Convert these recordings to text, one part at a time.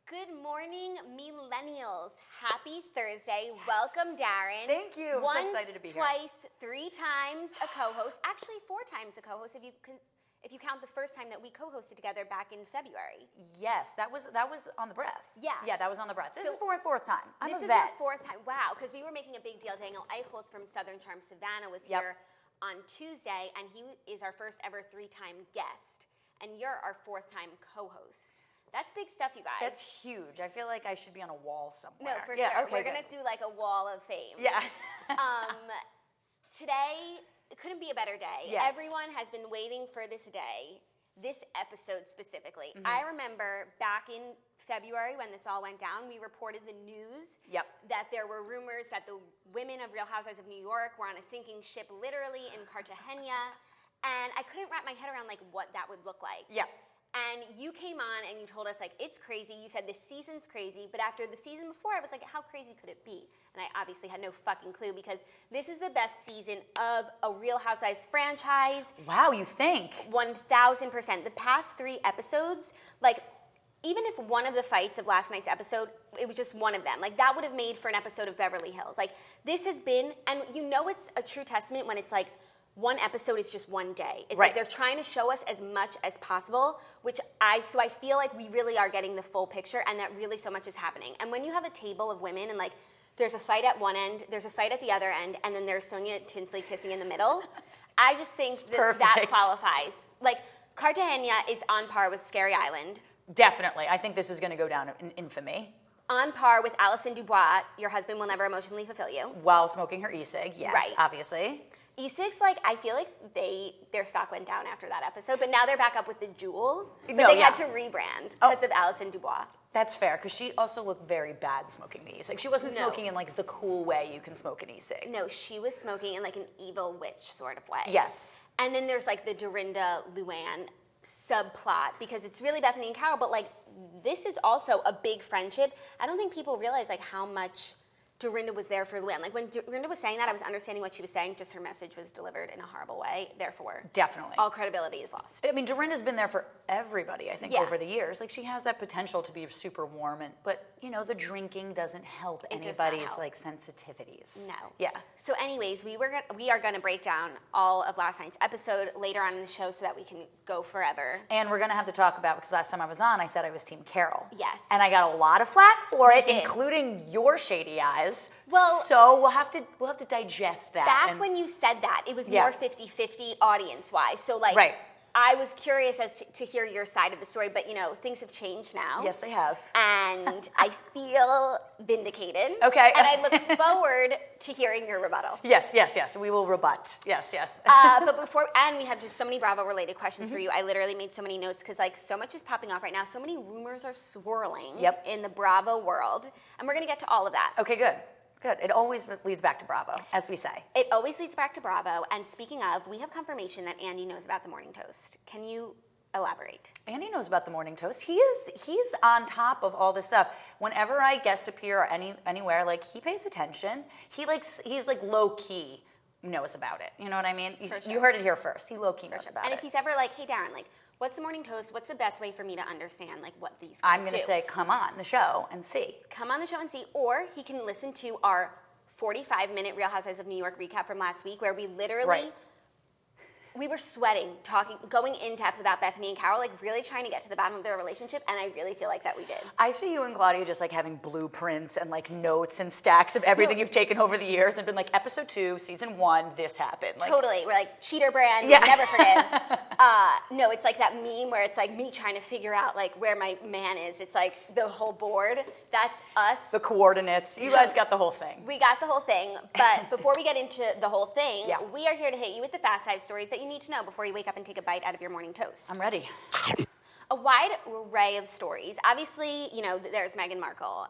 Good morning, millennials. Happy Thursday. Yes. Welcome, Daryn. Thank you. I'm so excited to be here. Once, twice, 3 times a co-host. Actually, 4 times a co-host if you count the first time that we co-hosted together back in February. Yes, that was on the breath. Yeah. Yeah, that was on the breath. This is my 4th time. This is your 4th time. Wow, because we were making a big deal. Daniel Eicholz from Southern Charm Savannah was here on Tuesday, and he is our first ever 3-time guest, and you're our 4th time co-host. That's big stuff, you guys. That's huge. I feel like I should be on a wall somewhere. No, for sure. Okay, we're going to do like a wall of fame. Yeah. Today, it couldn't be a better day. Yes. Everyone has been waiting for this day, this episode specifically. Mm-hmm. I remember back in February when this all went down, we reported the news that there were rumors that the women of Real Housewives of New York were on a sinking ship literally in Cartagena. And I couldn't wrap my head around like what that would look like. Yeah. And you came on and you told us, like, it's crazy. You said this season's crazy. But after the season before, I was like, how crazy could it be? And I obviously had no fucking clue because this is the best season of a Real Housewives franchise. Wow, you think? 1,000%. The past 3 episodes, like, even if one of the fights of last night's episode, it was just one of them. Like, that would have made for an episode of Beverly Hills. Like, this has been, and you know it's a true testament when it's like, one episode is just one day. It's like they're trying to show us as much as possible, so I feel like we really are getting the full picture and that really so much is happening. And when you have a table of women and like there's a fight at one end, there's a fight at the other end, and then there's Sonia Tinsley kissing in the middle, I just think that qualifies. Like Cartagena is on par with Scary Island. Definitely. I think this is going to go down in infamy. On par with Alison Dubois, Your Husband Will Never Emotionally Fulfill You. While smoking her e-cig, yes, obviously. E6, like, I feel like their stock went down after that episode, but now they're back up with the Jewel. But they had to rebrand because of Alison Dubois. That's fair, because she also looked very bad smoking the e-cig. She wasn't smoking in, like, the cool way you can smoke an e-cig. No, she was smoking in, like, an evil witch sort of way. Yes. And then there's, like, the Dorinda Luann subplot, because it's really Bethany and Carol, but, like, this is also a big friendship. I don't think people realize, like, how much Dorinda was there for Luann. Like when Dorinda was saying that, I was understanding what she was saying, just her message was delivered in a horrible way. Therefore, definitely, all credibility is lost. I mean, Dorinda's been there for everybody, I think, over the years. Like she has that potential to be super warm, but you know, the drinking doesn't help anybody's like sensitivities. No. Yeah. So anyways, we are going to break down all of last night's episode later on in the show so that we can go forever. And we're going to have to talk about, because last time I was on, I said I was Team Carol. Yes. And I got a lot of flack for it, including your shady eyes. Well, so we'll have to digest that. Back when you said that, it was more 50-50 audience-wise. So like, I was curious as to hear your side of the story, but you know, things have changed now. Yes, they have. And I feel vindicated. Okay. And I look forward to hearing your rebuttal. Yes. We will rebut. Yes. But we have just so many Bravo-related questions for you. I literally made so many notes because like so much is popping off right now. So many rumors are swirling in the Bravo world. And we're going to get to all of that. Okay, good. It always leads back to Bravo, as we say. It always leads back to Bravo. And speaking of, we have confirmation that Andy knows about the morning toast. Can you elaborate? Andy knows about the morning toast. He's on top of all this stuff. Whenever I guest appear anywhere, like he pays attention. He's like low key knows about it. You know what I mean? You heard it here first. He low key knows about it. And if he's ever like, hey Daryn, like, what's the morning toast? What's the best way for me to understand like what these I'm going to say, come on the show and see. Come on the show and see. Or he can listen to our 45-minute Real Housewives of New York recap from last week where we literally, we were sweating, going in depth about Bethany and Carol, like really trying to get to the bottom of their relationship, and I really feel like that we did. I see you and Claudia just like having blueprints and like notes and stacks of everything you've taken over the years and been like, episode 2, season 1, this happened. Like, totally. We're like, cheater brand, never forgive. No, it's like that meme where it's like me trying to figure out like where my man is. It's like the whole board. That's us. The coordinates. You guys got the whole thing. We got the whole thing. But before we get into the whole thing, we are here to hit you with the Fast 5 stories that you need to know before you wake up and take a bite out of your morning toast. I'm ready. A wide array of stories. Obviously, you know, there's Meghan Markle.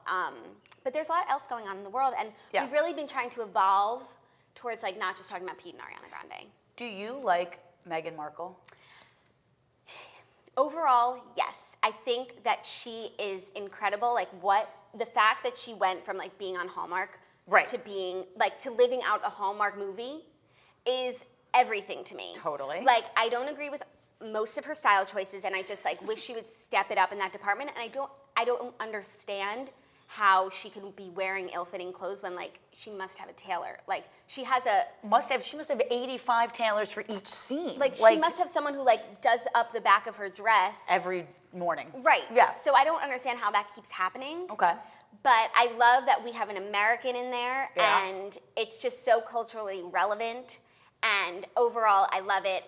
But there's a lot else going on in the world. And we've really been trying to evolve towards like not just talking about Pete and Ariana Grande. Do you like Meghan Markle? Overall, yes. I think that she is incredible. Like the fact that she went from like being on Hallmark to being like to living out a Hallmark movie is everything to me. Totally. Like I don't agree with most of her style choices, and I just like wish she would step it up in that department. And I don't understand how she can be wearing ill-fitting clothes when like she must have a tailor. Like she must have 85 tailors for each scene. Like she must have someone who like does up the back of her dress every morning. Right. Yeah. So I don't understand how that keeps happening. Okay. But I love that we have an American in there, Yeah. and it's just so culturally relevant. And overall, I love it.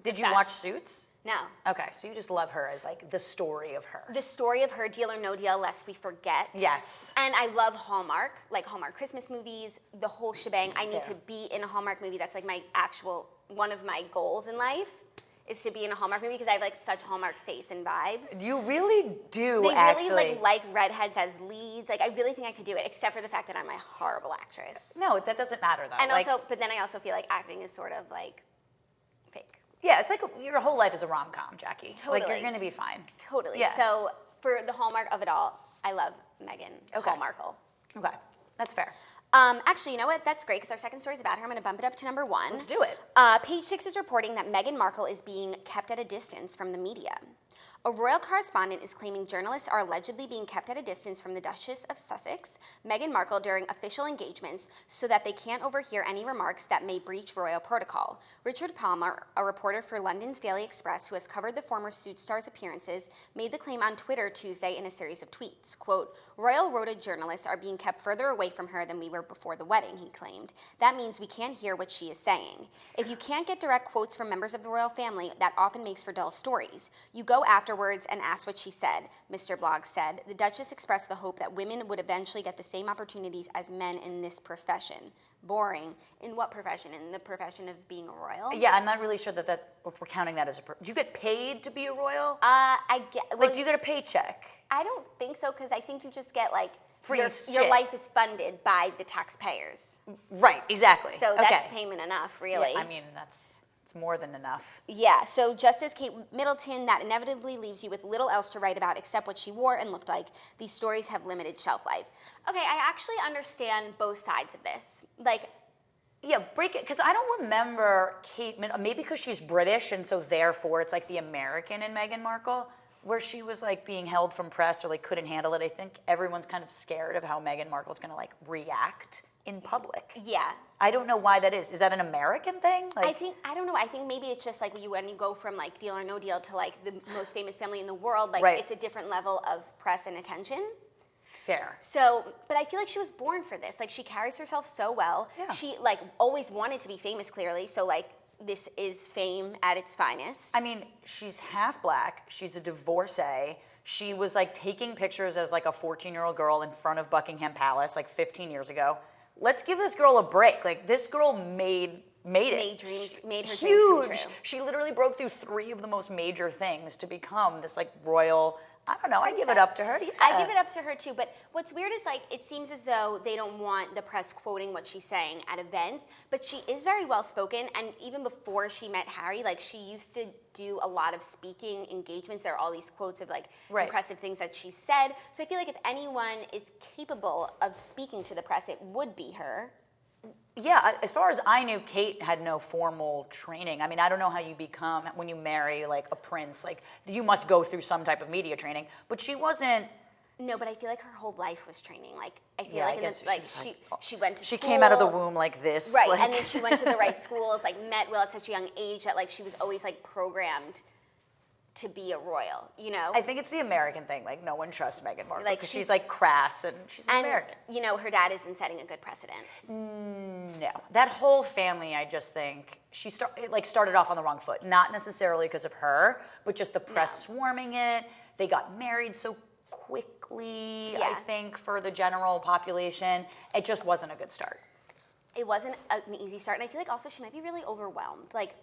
Did you watch Suits? No. Okay, so you just love her as like the story of her. The story of her, Deal or No Deal, lest we forget. Yes. And I love Hallmark, like Hallmark Christmas movies, the whole shebang. I need Fair. to be in a Hallmark movie. That's like one of my goals in life is to be in a Hallmark movie because I have like such Hallmark face and vibes. You really do, They actually. really like redheads as leads. Like I really think I could do it, except for the fact that I'm a horrible actress. No, that doesn't matter though. And Like, also, but then I also feel like acting is sort of like fake. yeah, it's like your whole life is a rom-com, Jackie. Like Totally. you're gonna be fine. Totally. Yeah. So for the hallmark of it all, I love Meghan Markle. Okay, that's fair. Actually, you know what? That's great because our second story is about her. I'm going to bump it up to number 1. Let's do it. Page 6 is reporting that Meghan Markle is being kept at a distance from the media. A royal correspondent is claiming journalists are allegedly being kept at a distance from the Duchess of Sussex, Meghan Markle, during official engagements so that they can't overhear any remarks that may breach royal protocol. Richard Palmer, a reporter for London's Daily Express who has covered the former Suits star's appearances, made the claim on Twitter Tuesday in a series of tweets. Quote, "Royal road journalists are being kept further away from her than we were before the wedding," he claimed. "That means we can't hear what she is saying. If you can't get direct quotes from members of the royal family, that often makes for dull stories. You go afterwards and ask what she said," Mr. Bloggs said. The Duchess expressed the hope that women would eventually get the same opportunities as men in this profession. Boring. In what profession? In the profession of being a royal? Yeah, I'm not really sure that if we're counting that as do you get paid to be a royal? I get. Well, Like, do you get a paycheck? I don't think so because I think you just get like Free your shit. life is funded by the taxpayers. Right, exactly. So that's Okay. payment enough, really. Yeah, I mean, it's more than enough. Yeah, so just as Kate Middleton, that inevitably leaves you with little else to write about except what she wore and looked like. These stories have limited shelf life. Okay, I actually understand both sides of this. Like, Yeah, break it, because I don't remember maybe because she's British and so therefore it's like the American in Meghan Markle, where she was like being held from press or like couldn't handle it. I think everyone's kind of scared of how Meghan Markle's gonna like react in public. yeah. I don't know why that is. Is that an American thing? Like, I don't know. I think maybe it's just like when you go from like Deal or No Deal to like the most famous family in the world, like Right. it's a different level of press and attention. fair. So, but I feel like she was born for this. Like she carries herself so well. Yeah. She like always wanted to be famous clearly. So like this is fame at its finest. I mean, she's half black. She's a divorcee. She was like taking pictures as like a 14-year-old girl in front of Buckingham Palace like 15 years ago. Let's give this girl a break. Like this girl made it. Made her dreams Huge. come true. She literally broke through 3 of the most major things to become this like royal. I don't know. I give it up to her. Yeah. I give it up to her too, but what's weird is like it seems as though they don't want the press quoting what she's saying at events, but she is very well spoken, and even before she met Harry, like she used to do a lot of speaking engagements. There are all these quotes of like Right. impressive things that she said. So I feel like if anyone is capable of speaking to the press, it would be her. Yeah, as far as I knew, Kate had no formal training. I mean, I don't know how you become, when you marry like a prince, like you must go through some type of media training, but she wasn't. No, but I feel like her whole life was training. Like I feel Yeah, like I in guess the, like she was she went to She school. came out of the womb like this. Right, like- and then she went to the right schools, like met Will at such a young age that like she was always like programmed to be a royal, you know? I think it's the American thing. Like no one trusts Meghan Markle Like, because she's- she's like crass and she's and, American. you know, her dad isn't setting a good precedent. No, that whole family, I just think it started off on the wrong foot. Not necessarily because of her, but just the press swarming it. They got married so quickly. Yeah. I think for the general population, it just wasn't a good start. It wasn't an easy start, and I feel like also she might be really overwhelmed. Like,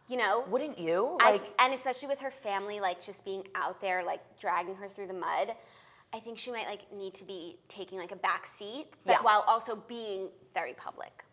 you know? Wouldn't you? And especially with her family, like just being out there, like dragging her through the mud. I think she might like need to be taking like a back seat, but Yeah. while also being very public.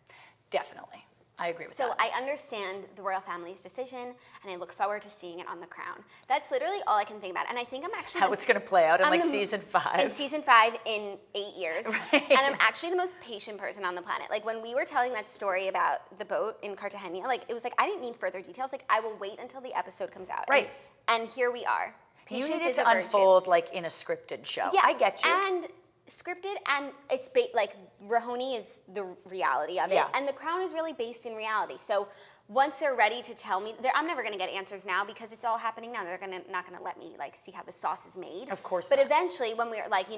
Definitely. I agree with so that. I understand the royal family's decision, and I look forward to seeing it on The Crown. That's literally all I can think about. And I think I'm actually How it's going to play out in season 5. In season 5 in 8 years. Right. And I'm actually the most patient person on the planet. Like when we were telling that story about the boat in Cartagena, like it was like I didn't need further details. Like I will wait until the episode comes out. Right. And here we are. Patience You need it is a to virtue. unfold like in a scripted show. Yeah, I get you. And scripted, and it's like Rahoni is the reality of it, Yeah. and The Crown is really based in reality. So once they're ready to tell me, I'm never going to get answers now because it's all happening now. They're not going to let me like see how the sauce is made. Of course But not. eventually, when we're like,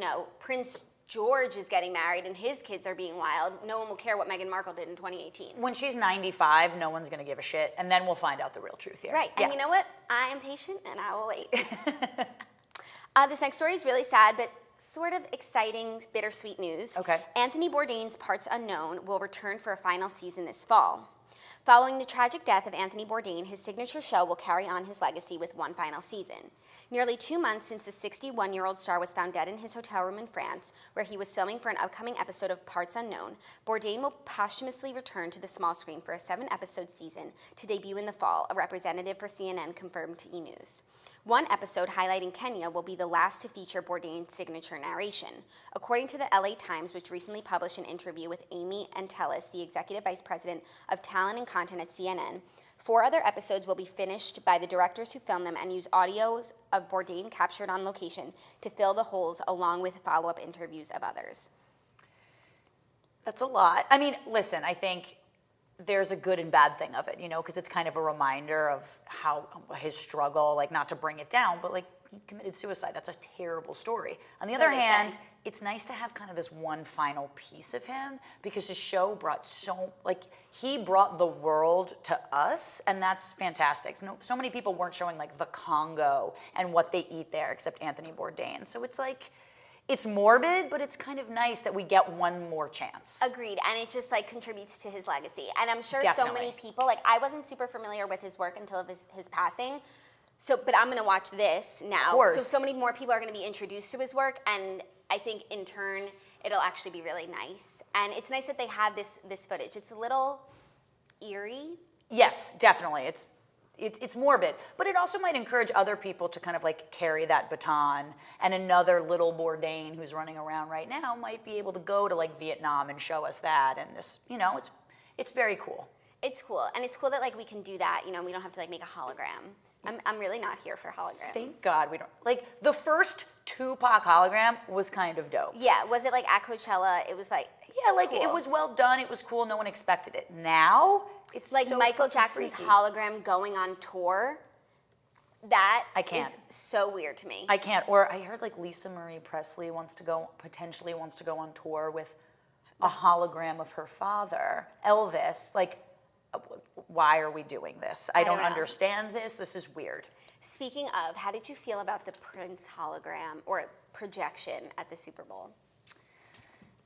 Prince George is getting married and his kids are being wild, no one will care what Meghan Markle did in 2018. When she's 95, no one's going to give a shit, and then we'll find out the real truth here. Right, Yeah. and you know what? I am patient and I will wait. This next story is really sad, but sort of exciting, bittersweet news. Okay. Anthony Bourdain's Parts Unknown will return for a final season this fall. Following the tragic death of Anthony Bourdain, his signature show will carry on his legacy with one final season. Nearly 2 months since the 61-year-old star was found dead in his hotel room in France, where he was filming for an upcoming episode of Parts Unknown, Bourdain will posthumously return to the small screen for a 7-episode season to debut in the fall, a representative for CNN confirmed to E! News. One episode highlighting Kenya will be the last to feature Bourdain's signature narration. According to the LA Times, which recently published an interview with Amy Entelis, the executive vice president of talent and content at CNN, 4 other episodes will be finished by the directors who filmed them and use audios of Bourdain captured on location to fill the holes, along with follow-up interviews of others. That's a lot. I mean, listen, I think there's a good and bad thing of it, because it's kind of a reminder of how his struggle, like not to bring it down, but like he committed suicide. That's a terrible story. On the So other they hand, say. it's nice to have kind of this one final piece of him because his show brought he brought the world to us, and that's fantastic. So many people weren't showing like the Congo and what they eat there except Anthony Bourdain. So it's like, it's morbid, but it's kind of nice that we get one more chance. Agreed, and it just like contributes to his legacy. And I'm sure so Definitely. many people, like I wasn't super familiar with his work until his passing. So, but I'm gonna watch this now. Of course. So many more people are gonna be introduced to his work, and I think in turn it'll actually be really nice. And it's nice that they have this footage. It's a little eerie. Yes, definitely. It's morbid, but it also might encourage other people to kind of like carry that baton, and another little Bourdain who's running around right now might be able to go to like Vietnam and show us that, and this, it's very cool. It's cool, and it's cool that like we can do that. We don't have to like make a hologram. I'm really not here for holograms. Thank God we don't. Like the first Tupac hologram was kind of dope. Yeah, was it like at Coachella? It was like Yeah, like cool. it was well done. It was cool. No one expected it. Now it's like so Michael fucking Jackson's freaky. hologram going on tour. That I can't. is so weird to me. I can't. Or I heard like Lisa Marie Presley potentially wants to go on tour with a hologram of her father, Elvis. Like, why are we doing this? I don't know. understand this. This is weird. Speaking of, how did you feel about the Prince hologram or projection at the Super Bowl?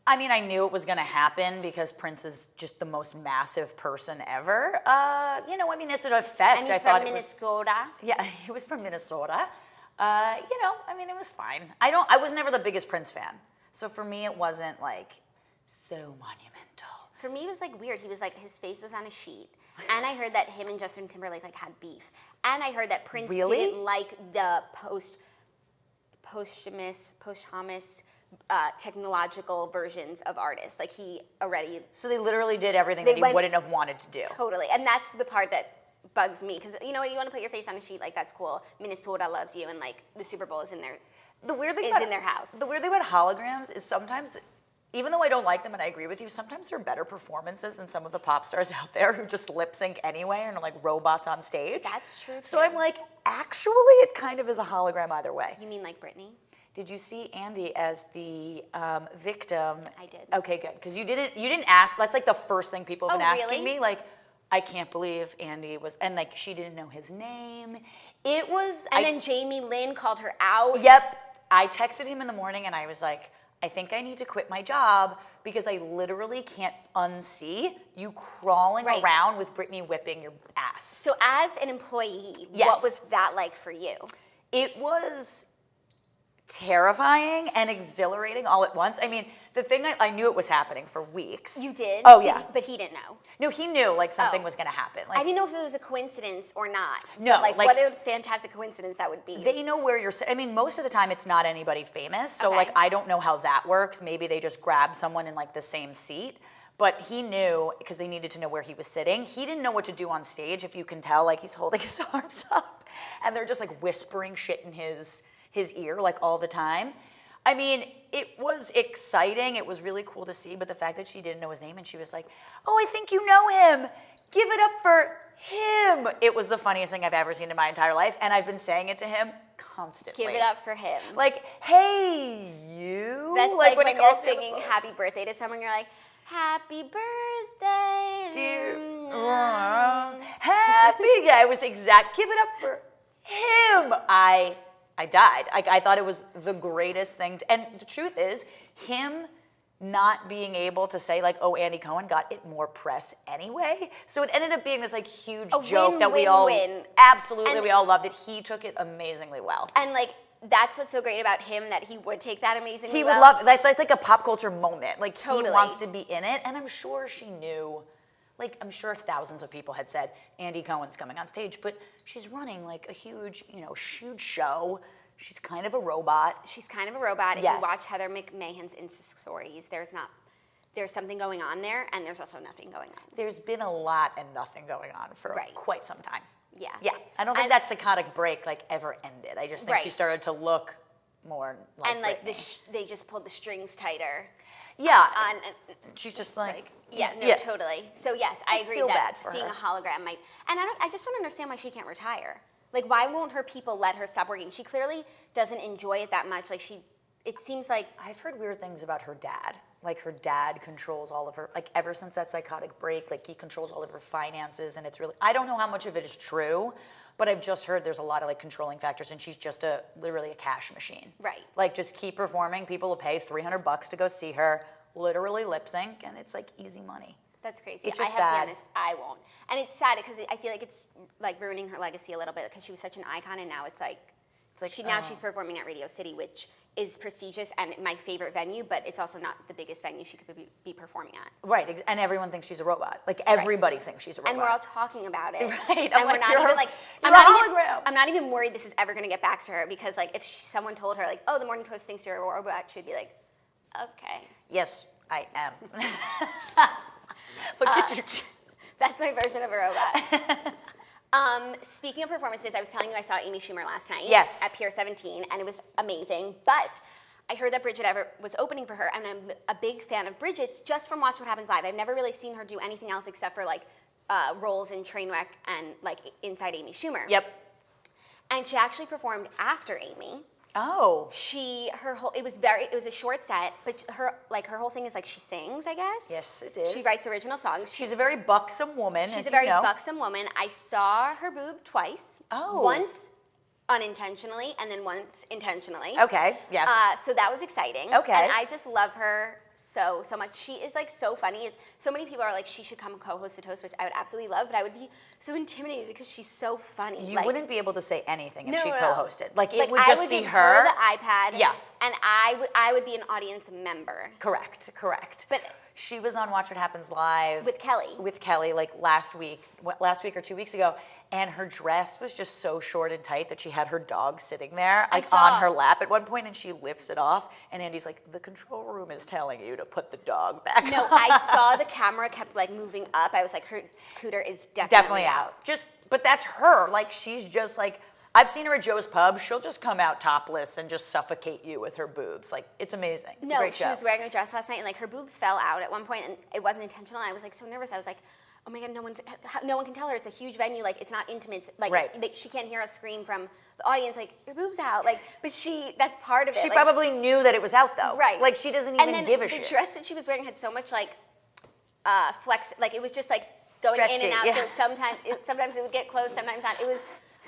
I mean, I knew it was going to happen because Prince is just the most massive person ever. It's an effect. And he's I thought from it was. Minnesota. Yeah, he was from Minnesota. It was fine. I was never the biggest Prince fan. So for me, it wasn't like so monumental. For me, it was like weird. He was like, his face was on a sheet. And I heard that him and Justin Timberlake like had beef. And I heard that Prince Really? didn't like the posthumous technological versions of artists. Like he already So they literally did everything that he wouldn't have wanted to do. totally. And that's the part that bugs me because you want to put your face on a sheet, like that's cool. Minnesota loves you, and like the Super Bowl is in their The weird thing in their house. The weird thing about holograms is sometimes, even though I don't like them and I agree with you, sometimes they're better performances than some of the pop stars out there who just lip sync anyway and are like robots on stage. That's true, So too. I'm like, actually, it kind of is a hologram either way. You mean like Britney? Did you see Andy as the victim? I did. Okay, good. Because you didn't ask. That's like the first thing people have been asking really? me. Like, I can't believe Andy was, and like she didn't know his name. It was. And then Jamie Lynn called her out. Yep. I texted him in the morning and I was like, I think I need to quit my job because I literally can't unsee you crawling Right. around with Britney whipping your ass. So as an employee, Yes. what was that like for you? It was terrifying and exhilarating all at once. I mean, the thing I knew it was happening for weeks. You did? Oh, yeah. But he didn't know. No, he knew like something was going to happen. Like, I didn't know if it was a coincidence or not. No, But, like what a fantastic coincidence that would be. They know where you're. I mean, most of the time it's not anybody famous, so Okay. like I don't know how that works. Maybe they just grab someone in like the same seat. But he knew because they needed to know where he was sitting. He didn't know what to do on stage. If you can tell, like he's holding his arms up, and they're just like whispering shit in his ear like all the time. I mean, it was exciting. It was really cool to see. But the fact that she didn't know his name and she was like, "Oh, I think you know him. Give it up for him." It was the funniest thing I've ever seen in my entire life, and I've been saying it to him constantly. Give it up for him. Like, hey, you. That's like when it you're goes to the singing phone. happy birthday to someone, you're like, happy birthday. Dear, happy. Yeah, it was exact. Give it up for him. I died. I thought it was the greatest thing. And the truth is, him not being able to say like, oh, Andy Cohen got it more press anyway. So it ended up being this like huge joke that we all absolutely And- we all loved it. He took it amazingly well. And like, that's what's so great about him, that he would take that amazingly He well. would love that's like a pop culture moment. Like Totally. he wants to be in it, and I'm sure she knew. Like I'm sure thousands of people had said Andy Cohen's coming on stage, but she's running like a huge, huge show. She's kind of a robot. She's kind of a robot. If Yes. you watch Heather McMahon's Insta stories, there's something going on there, and there's also nothing going on. There's been a lot and nothing going on for Right. quite some time. Yeah. Yeah. I don't think that psychotic break like ever ended. I just think she Right. started to look more like And like Britney. they just pulled the strings tighter. Yeah. On, She's just like totally. So yes, I agree feel that bad for seeing her. a hologram might. And I just don't understand why she can't retire. Like, why won't her people let her stop working? She clearly doesn't enjoy it that much. Like it seems like. I've heard weird things about her dad. Like her dad controls all of her, like ever since that psychotic break, like he controls all of her finances, and it's really, I don't know how much of it is true, but I've just heard there's a lot of like controlling factors, and she's just literally a cash machine. Right. Like just keep performing, people will pay $300 to go see her, literally lip sync, and it's like easy money. That's crazy. It's I just have to sad. be honest, I won't. And it's sad because I feel like it's like ruining her legacy a little bit because she was such an icon, and now it's like she's performing at Radio City, which is prestigious and my favorite venue, but it's also not the biggest venue she could be performing at. Right, and everyone thinks she's a robot. Like everybody thinks she's a robot. And we're all talking about it. Right. And we're not even like, you're a hologram. I'm not even worried this is ever going to get back to her because like if someone told her like, oh, the Morning Toast thinks you're a robot, she'd be like, okay. Yes, I am. Look at you. That's my version of a robot. Speaking of performances, I was telling you I saw Amy Schumer last night. Yes. At Pier 17, and it was amazing. But I heard that Bridget Everett was opening for her, and I'm a big fan of Bridget's just from Watch What Happens Live. I've never really seen her do anything else except for like roles in Trainwreck and like Inside Amy Schumer. Yep. And she actually performed after Amy. Oh. It was a short set, but her whole thing is like she sings, I guess. Yes, it is. She writes original songs. She's a very buxom woman. She's as a very you know. buxom woman. I saw her boob twice. Oh. Once unintentionally and then once intentionally. Okay, yes. So that was exciting. Okay. And I just love her so much. She is like so funny. So many people are like, she should come co-host the Toast, which I would absolutely love, but I would be so intimidated because she's so funny. You wouldn't be able to say anything if she No. co-hosted. Like it would just be give her. the iPad. Yeah. And I would be an audience member. Correct. But she was on Watch What Happens Live with Kelly. With Kelly, like last week or 2 weeks ago, and her dress was just so short and tight that she had her dog sitting there, like on her lap at one point, and she lifts it off, and Andy's like, "The control room is telling you to put the dog back." No, on. I saw the camera kept like moving up. I was like, her cooter is definitely out. But that's her. Like she's just like, I've seen her at Joe's Pub. She'll just come out topless and just suffocate you with her boobs. Like it's amazing. It's a great show. She was wearing a dress last night, and like her boob fell out at one point, and it wasn't intentional. I was like so nervous. I was like, oh my God, no one can tell her. It's a huge venue. Like it's not intimate. Like Right. She can't hear us scream from the audience. Like your boob's out. Like, but that's part of it. She like, probably knew that it was out though. Right. Like she doesn't and even then give a the shit. dress that she was wearing had so much like flex. Like it was just like going in Stretchy, and out. yeah. So sometimes it would get close, sometimes not. It was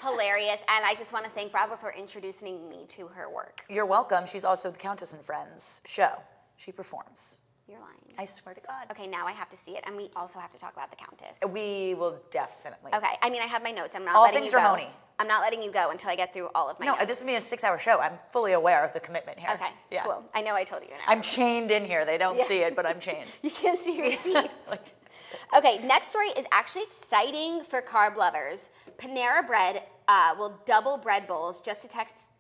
hilarious, and I just want to thank Bravo for introducing me to her work. You're welcome. She's also the Countess and Friends show. She performs. You're lying. I swear to God. Okay, now I have to see it, and we also have to talk about the Countess. We will definitely. Okay, I mean, I have my notes. I'm not All letting things you are go. honey. I'm not letting you go until I get through all of my notes. This is me a 6-hour show. I'm fully aware of the commitment here. Okay, yeah. cool. I know I told you. I'm chained in here. They don't see it, but I'm chained. You can't see your feet. Okay, next story is actually exciting for carb lovers. Panera Bread will double bread bowls just to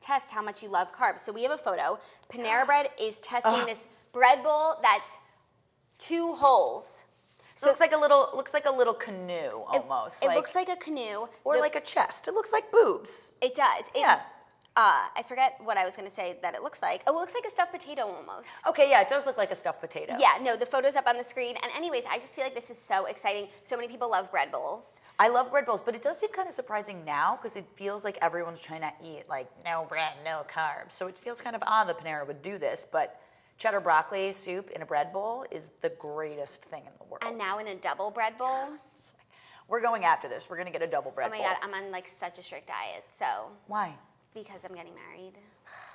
test how much you love carbs. So we have a photo. Panera Bread is testing this bread bowl that's 2 holes. So it looks like a little canoe almost. It looks like a canoe. Or like a chest. It looks like boobs. It does. I forget what I was going to say that it looks like. Oh, it looks like a stuffed potato almost. Okay, yeah, it does look like a stuffed potato. Yeah, no, the photo's up on the screen. And anyways, I just feel like this is so exciting. So many people love bread bowls. I love bread bowls, but it does seem kind of surprising now because it feels like everyone's trying to eat like no bread, no carbs. So it feels kind of odd that Panera would do this, but cheddar broccoli soup in a bread bowl is the greatest thing in the world. And now in a double bread bowl. We're going after this. We're going to get a double bread bowl. Oh my God, I'm on like such a strict diet, so. Why? Because I'm getting married.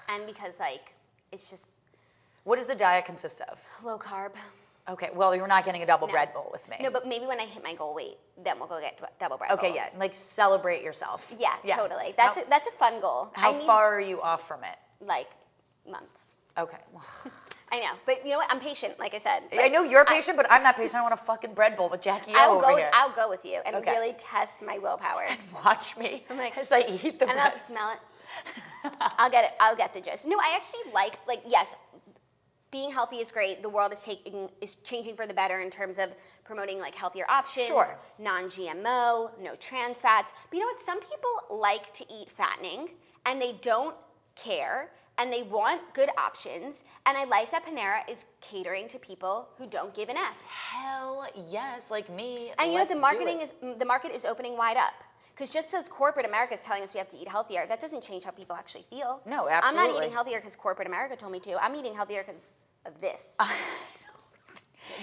And because like, it's just. What does the diet consist of? Low carb. Okay, well, you're not getting a double bread bowl with me. No, but maybe when I hit my goal weight, then we'll go get double bread bowls. Okay, yeah, like celebrate yourself. Yeah, totally. That's a fun goal. How far are you off from it? Like months. Okay. I know, but you know what? I'm patient, like I said. I know you're patient, but I'm not patient. I want a fucking bread bowl with Jackie O over here. I'll go with you and really test my willpower. And watch me as I eat the bread. And I'll smell it. I'll get it. I'll get the gist. No, I actually like yes, being healthy is great. The world is changing for the better in terms of promoting like healthier options, non-GMO, no trans fats. But you know what? Some people like to eat fattening and they don't care and they want good options. And I like that Panera is catering to people who don't give an F. Hell yes, like me. And you know the market is opening wide up. Because just as corporate America is telling us we have to eat healthier, that doesn't change how people actually feel. No, absolutely. I'm not eating healthier because corporate America told me to. I'm eating healthier because of this.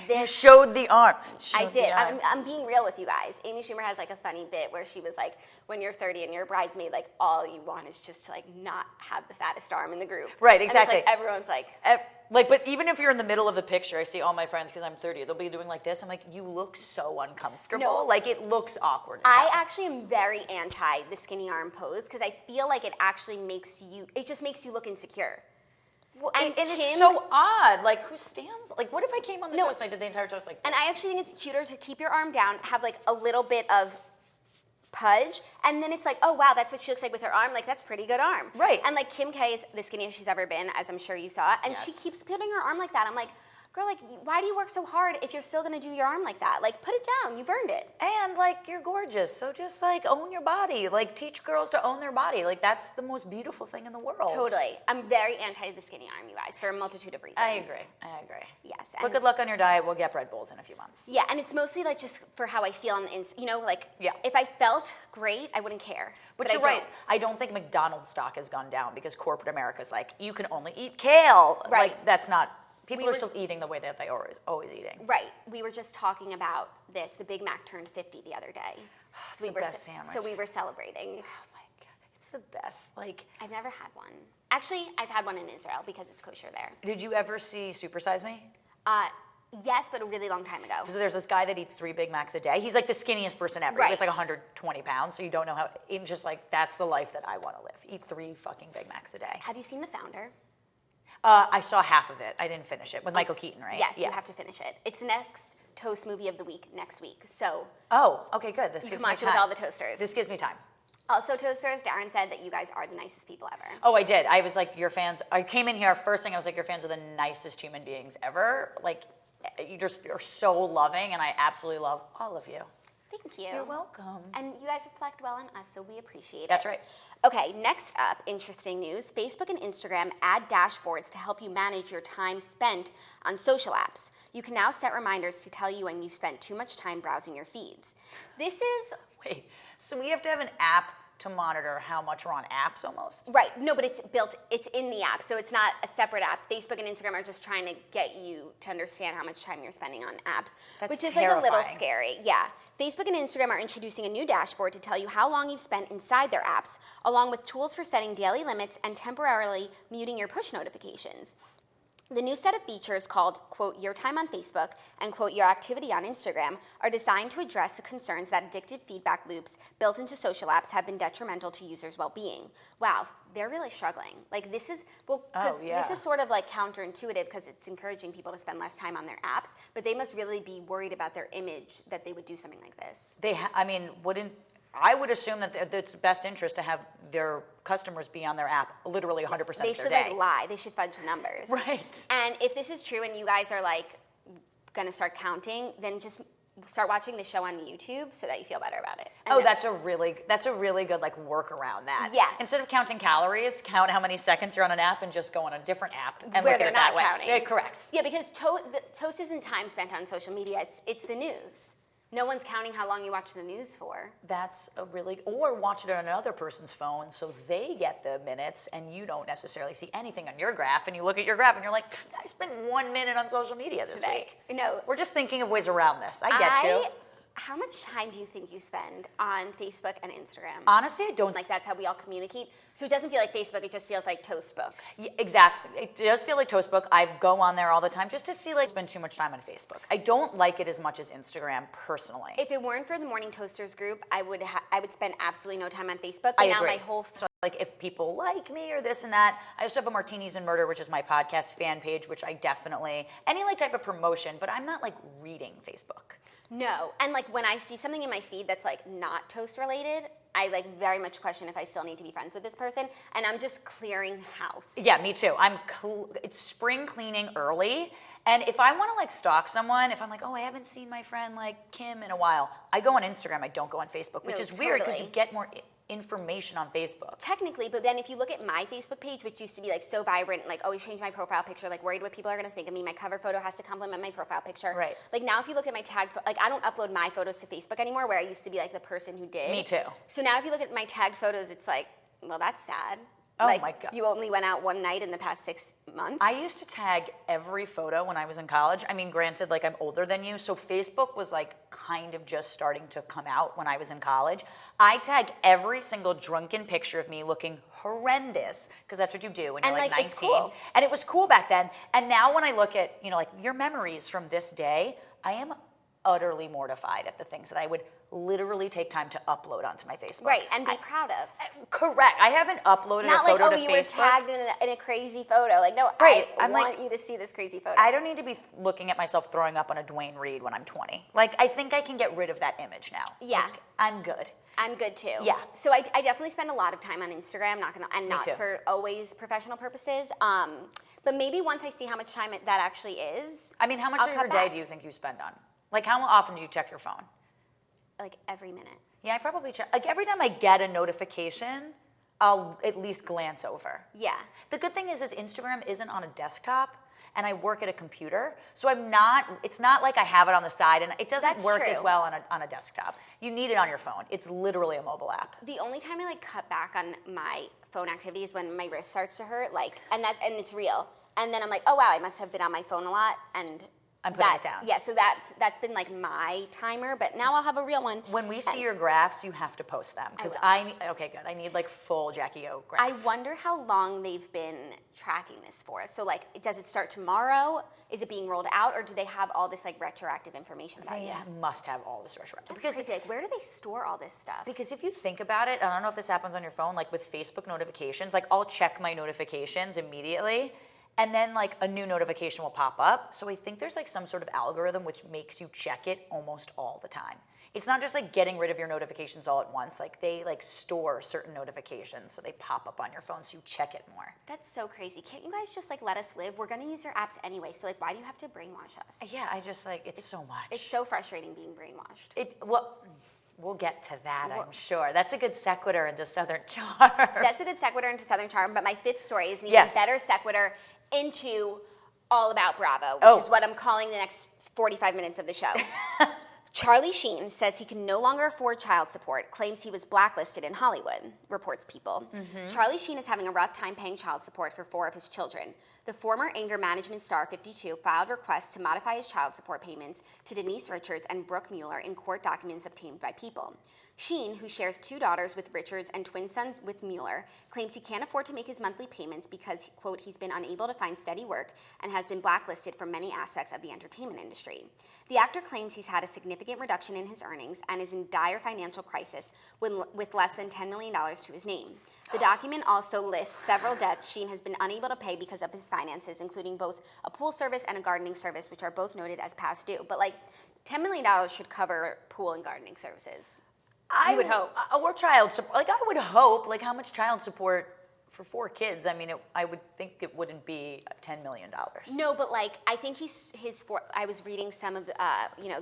You showed the arm. I did. I'm being real with you guys. Amy Schumer has like a funny bit where she was like, when you're 30 and you're a bridesmaid, like all you want is just to like not have the fattest arm in the group. Right, exactly. And it's like everyone's like. But even if you're in the middle of the picture, I see all my friends, because I'm 30, they'll be doing like this. I'm like, you look so uncomfortable. No. Like it looks awkward. I actually am very anti the skinny arm pose because I feel like it actually it just makes you look insecure. Well, and it's so odd. Like, who stands? Like, what if I came on the toast and I did the entire toast like this? And I actually think it's cuter to keep your arm down, have like a little bit of pudge, and then it's like, oh wow, that's what she looks like with her arm. Like, that's pretty good arm. Right. And like Kim K is the skinniest she's ever been, as I'm sure you saw, and she keeps putting her arm like that. I'm like, girl, like, why do you work so hard if you're still gonna do your arm like that? Like, put it down. You've earned it. And like, you're gorgeous, so just like own your body. Like, teach girls to own their body. Like, that's the most beautiful thing in the world. Totally. I'm very anti the skinny arm, you guys, for a multitude of reasons. I agree. Yes. But good luck on your diet. We'll get bread bowls in a few months. Yeah, and it's mostly like just for how I feel on the inside. You know, like if I felt great, I wouldn't care. But you're right. I don't think McDonald's stock has gone down because corporate America's like, you can only eat kale. Right. Like, that's not. People are still eating the way that they always eating. Right. We were just talking about this. The Big Mac turned 50 the other day. It's the best sandwich. So we were celebrating. Oh my God, it's the best. Like, I've never had one. Actually, I've had one in Israel because it's kosher there. Did you ever see Super Size Me? Yes, but a really long time ago. So there's this guy that eats 3 Big Macs a day. He's like the skinniest person ever. Right. He weighs like 120 pounds, so you don't know how. It's just like, that's the life that I want to live. Eat 3 fucking Big Macs a day. Have you seen The Founder? I saw half of it. I didn't finish it. With Michael Keaton, right? Yes, you have to finish it. It's the next Toast movie of the week next week. So. Oh, okay, good. This you gives can me watch time. it with all the toasters. This gives me time. Also, toasters, Daryn said that you guys are the nicest people ever. Oh, I did. I was like, your fans. I came in here, first thing I was like, your fans are the nicest human beings ever. Like, you're so loving, and I absolutely love all of you. Thank you. You're welcome. And you guys reflect well on us, so we appreciate it. That's right. Okay, next up, interesting news. Facebook and Instagram add dashboards to help you manage your time spent on social apps. You can now set reminders to tell you when you spent too much time browsing your feeds. This is... Wait, so we have to have an app to monitor how much we're on apps almost? Right, no, but it's in the app, so it's not a separate app. Facebook and Instagram are just trying to get you to understand how much time you're spending on apps, which is terrifying. like a little scary. Yeah. Facebook and Instagram are introducing a new dashboard to tell you how long you've spent inside their apps, along with tools for setting daily limits and temporarily muting your push notifications. The new set of features called, quote, Your Time on Facebook and, quote, Your Activity on Instagram are designed to address the concerns that addictive feedback loops built into social apps have been detrimental to users' well-being. Wow, they're really struggling. Like this is, this is sort of like counterintuitive because it's encouraging people to spend less time on their apps, but they must really be worried about their image that they would do something like this. I would assume that it's best interest to have their customers be on their app literally 100% of their day. They should like lie. They should fudge the numbers. Right. And if this is true and you guys are like going to start counting, then just start watching the show on YouTube so that you feel better about it. And that's a really good like work around that. Yeah. Instead of counting calories, count how many seconds you're on an app and just go on a different app and where look at they're it not that way. counting. Yeah, correct. Yeah, because Toast isn't time spent on social media. It's the news. No one's counting how long you watch the news for. That's or watch it on another person's phone so they get the minutes and you don't necessarily see anything on your graph and you look at your graph and you're like, I spent 1 minute on social media this week. No. We're just thinking of ways around this. I get you. How much time do you think you spend on Facebook and Instagram? Honestly, I don't. Like that's how we all communicate. So it doesn't feel like Facebook, it just feels like Toastbook. Yeah, exactly. It does feel like Toastbook. I go on there all the time just to see spend too much time on Facebook. I don't like it as much as Instagram personally. If it weren't for the Morning Toasters group, I would spend absolutely no time on Facebook. But I now agree. my whole So if people like me or this and that, I also have a Martinis and Murder, which is my podcast fan page, which I definitely any type of promotion, but I'm not reading Facebook. No, and when I see something in my feed that's not Toast related, I very much question if I still need to be friends with this person, and I'm just clearing house. Yeah, me too. It's spring cleaning early, and if I want to stalk someone, if I'm I haven't seen my friend Kim in a while, I go on Instagram. I don't go on Facebook, which is weird because you get more information on Facebook. Technically, but then if you look at my Facebook page, which used to be so vibrant, always change my profile picture, worried what people are going to think of me. My cover photo has to complement my profile picture. Right. Now if you look at my tag, I don't upload my photos to Facebook anymore, where I used to be the person who did. Me too. So now if you look at my tagged photos, it's well, that's sad. Oh my God. You only went out one night in the past 6 months. I used to tag every photo when I was in college. I mean, granted, I'm older than you, so Facebook was kind of just starting to come out when I was in college. I tag every single drunken picture of me looking horrendous, because that's what you do when you're 19. It's cool. And it was cool back then. And now when I look at, your memories from this day, I am utterly mortified at the things that I would literally take time to upload onto my Facebook. Right, and be proud of. Correct. I haven't uploaded Not a photo to Facebook. Not you were tagged in a crazy photo. No, right. I want you to see this crazy photo. I don't need to be looking at myself throwing up on a Dwayne Reed when I'm 20. I think I can get rid of that image now. Yeah. I'm good. I'm good too. Yeah. So I definitely spend a lot of time on Instagram, not for always professional purposes. But maybe once I see how much time that actually is. I mean, how much of your day do you think you spend on? How often do you check your phone? Every minute. Yeah, I probably check. Every time I get a notification, I'll at least glance over. Yeah. The good thing is Instagram isn't on a desktop, and I work at a computer, so it's not like I have it on the side, and it doesn't work as well on a desktop. You need it on your phone. It's literally a mobile app. The only time I cut back on my phone activity is when my wrist starts to hurt, and it's real. And then I'm oh wow, I must have been on my phone a lot, and I'm putting it down. Yeah, so that's been my timer, but now I'll have a real one. When we see your graphs, you have to post them, because okay, good. I need full Jackie O graph. I wonder how long they've been tracking this for. So does it start tomorrow? Is it being rolled out, or do they have all this retroactive information about you? They must have all this retroactive. That's crazy. Where do they store all this stuff? Because if you think about it, I don't know if this happens on your phone, with Facebook notifications, I'll check my notifications immediately, and then a new notification will pop up. So I think there's some sort of algorithm which makes you check it almost all the time. It's not just getting rid of your notifications all at once. They store certain notifications so they pop up on your phone so you check it more. That's so crazy. Can't you guys just let us live? We're gonna use your apps anyway, so why do you have to brainwash us? Yeah, I just it's so much. It's so frustrating being brainwashed. We'll get to that, I'm sure. That's a good sequitur into Southern Charm. That's a good sequitur into Southern Charm, but my fifth story is an even better sequitur into All About Bravo, which is what I'm calling the next 45 minutes of the show. Charlie Sheen says he can no longer afford child support, claims he was blacklisted in Hollywood, reports People. Charlie Sheen is having a rough time paying child support for 4 of his children. The former anger management star, 52, filed requests to modify his child support payments to Denise Richards and Brooke Mueller in court documents obtained by People. Sheen, who shares 2 daughters with Richards and twin sons with Mueller, claims he can't afford to make his monthly payments because, quote, he's been unable to find steady work and has been blacklisted from many aspects of the entertainment industry. The actor claims he's had a significant reduction in his earnings and is in dire financial crisis with less than $10 million to his name. The document also lists several debts Sheen has been unable to pay because of his finances, including both a pool service and a gardening service, which are both noted as past due. But like, $10 million should cover pool and gardening services. I would hope. Or child support. Like, I would hope. Like, how much child support for 4 kids? I mean, I would think it wouldn't be $10 million. No, but like, I think I was reading some of the,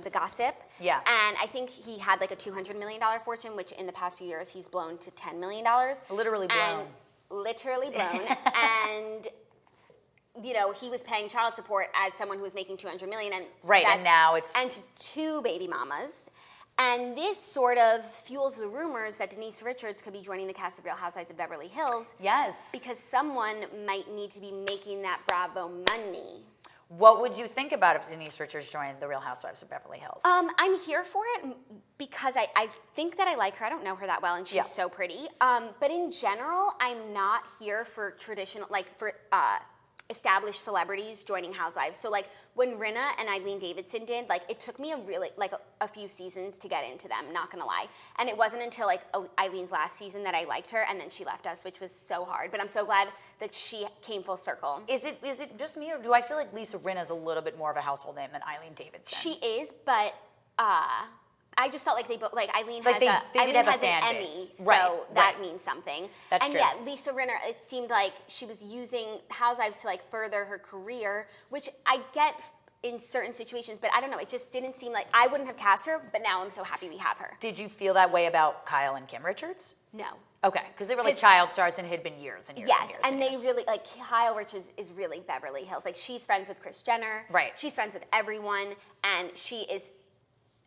the gossip. Yeah. And I think he had like a $200 million fortune, which in the past few years he's blown to $10 million. Literally blown. Literally blown. And he was paying child support as someone who was making $200 million, and and now it's to 2 baby mamas. And this sort of fuels the rumors that Denise Richards could be joining the cast of Real Housewives of Beverly Hills. Yes. Because someone might need to be making that Bravo money. What would you think about if Denise Richards joined the Real Housewives of Beverly Hills? I'm here for it because I think that I like her. I don't know her that well, and she's so pretty. But in general, I'm not here for traditional, established celebrities joining Housewives. So like when Rinna and Eileen Davidson did, like it took me a few seasons to get into them, not gonna lie. And it wasn't until like Eileen's last season that I liked her, and then she left us, which was so hard. But I'm so glad that she came full circle. Is it just me, or do I feel like Lisa Rinna's a little bit more of a household name than Eileen Davidson? She is, but I just felt like they both, like Eileen like has, Eileen has an Emmy, so that means something. That's true. And yeah, Lisa Rinna, it seemed like she was using Housewives to like further her career, which I get in certain situations, but I don't know, it just didn't seem like, I wouldn't have cast her, but now I'm so happy we have her. Did you feel that way about Kyle and Kim Richards? No. Okay, because they were like child stars and it had been years and years and years. And they really, like Kyle Richards is really Beverly Hills. Like she's friends with Kris Jenner. Right. She's friends with everyone, and she is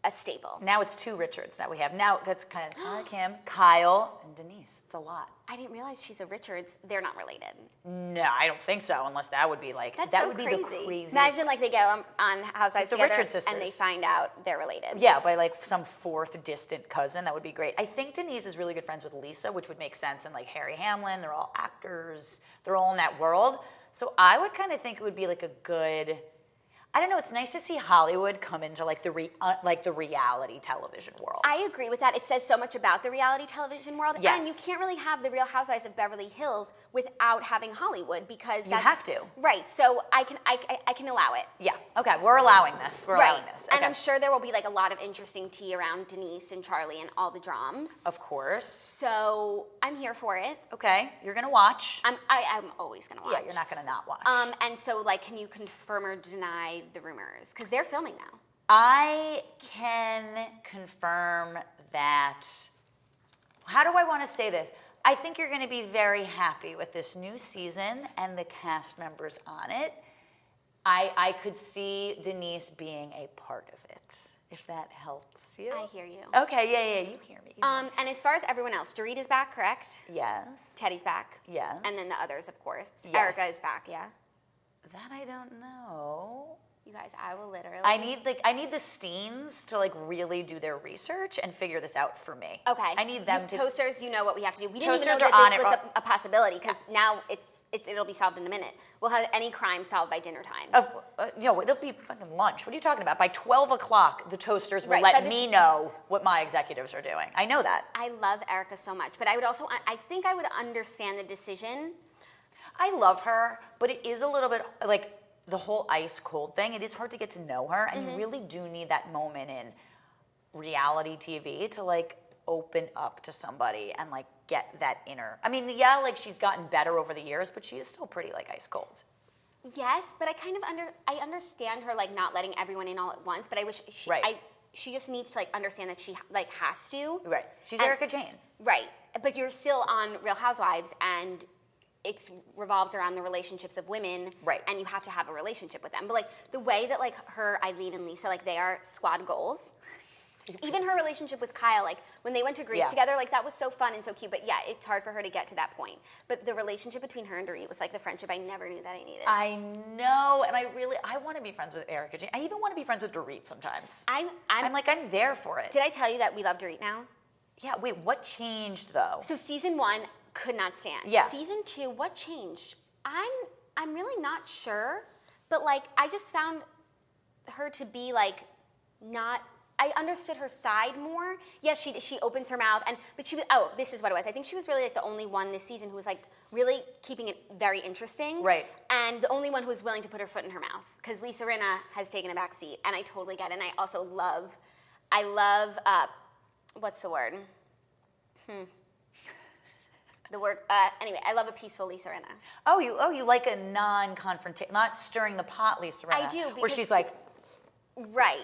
a staple. Now it's 2 Richards that we have. Now that's kind of Kim, Kyle, and Denise. It's a lot. I didn't realize she's a Richards. They're not related. No, I don't think so, unless that would be like, that so would crazy. Be the craziest. Imagine like they go on Housewives the together Richards sisters. And they find out they're related. Yeah, by like some 4th distant cousin. That would be great. I think Denise is really good friends with Lisa, which would make sense. And like Harry Hamlin, they're all actors. They're all in that world. So I would kind of think it would be like a good, I don't know, it's nice to see Hollywood come into like the reality television world. I agree with that. It says so much about the reality television world. Yes. And you can't really have the Real Housewives of Beverly Hills without having Hollywood, because you have to. Right. So I can allow it. Yeah. Okay. We're allowing this. We're allowing this. Okay. And I'm sure there will be like a lot of interesting tea around Denise and Charlie and all the drams. Of course. So I'm here for it. Okay. You're gonna watch. I'm always gonna watch. Yeah. You're not gonna not watch. And so like, can you confirm or deny the rumors? Because they're filming now. I can confirm that. How do I want to say this? I think you're going to be very happy with this new season and the cast members on it. I could see Denise being a part of it, if that helps you. I hear you. Okay, yeah, you hear me. And as far as everyone else, Dorit is back, correct? Yes. Teddy's back. Yes. And then the others, of course. Yes. Erica is back, yeah? That I don't know. You guys, I will literally. I need the Steens to like really do their research and figure this out for me. Okay. I need them to. Toasters, you know what we have to do. We didn't even know Toasters that are this on was it. a possibility, because now it'll be solved in a minute. We'll have any crime solved by dinner time. It'll be fucking lunch. What are you talking about? By 12 o'clock, the Toasters will Right, let me know what my executives are doing. I know that. I love Erica so much, but I think I would understand the decision. I love her, but it is a little bit like the whole ice cold thing. It is hard to get to know her, and you really do need that moment in reality TV to like open up to somebody and like get that inner. I mean, yeah, like she's gotten better over the years, but she is still pretty like ice cold. Yes, but I understand her like not letting everyone in all at once, but I wish she just needs to like understand that she like has to. Right. She's Erica Jane. Right. But you're still on Real Housewives, and it revolves around the relationships of women, right? And you have to have a relationship with them. But like the way that like her, Eileen, and Lisa, like they are squad goals. Even her relationship with Kyle, like when they went to Greece together, like that was so fun and so cute. But yeah, it's hard for her to get to that point. But the relationship between her and Dorit was like the friendship I never knew that I needed. I know, and I want to be friends with Erica Jane. I even want to be friends with Dorit sometimes. I'm there for it. Did I tell you that we love Dorit now? Yeah, wait, what changed though? So season 1 could not stand. Yeah. Season 2, what changed? I'm really not sure, but like I just found her to be like not. I understood her side more. Yes, she opens her mouth, but she was. Oh, this is what it was. I think she was really like the only one this season who was like really keeping it very interesting. Right. And the only one who was willing to put her foot in her mouth, because Lisa Rinna has taken a back seat, and I totally get it. And I also love, what's the word? The word, anyway, I love a peaceful Lisa Rinna. Oh, you like a non-confrontation, not stirring the pot Lisa Rinna. I do, where she's like, right.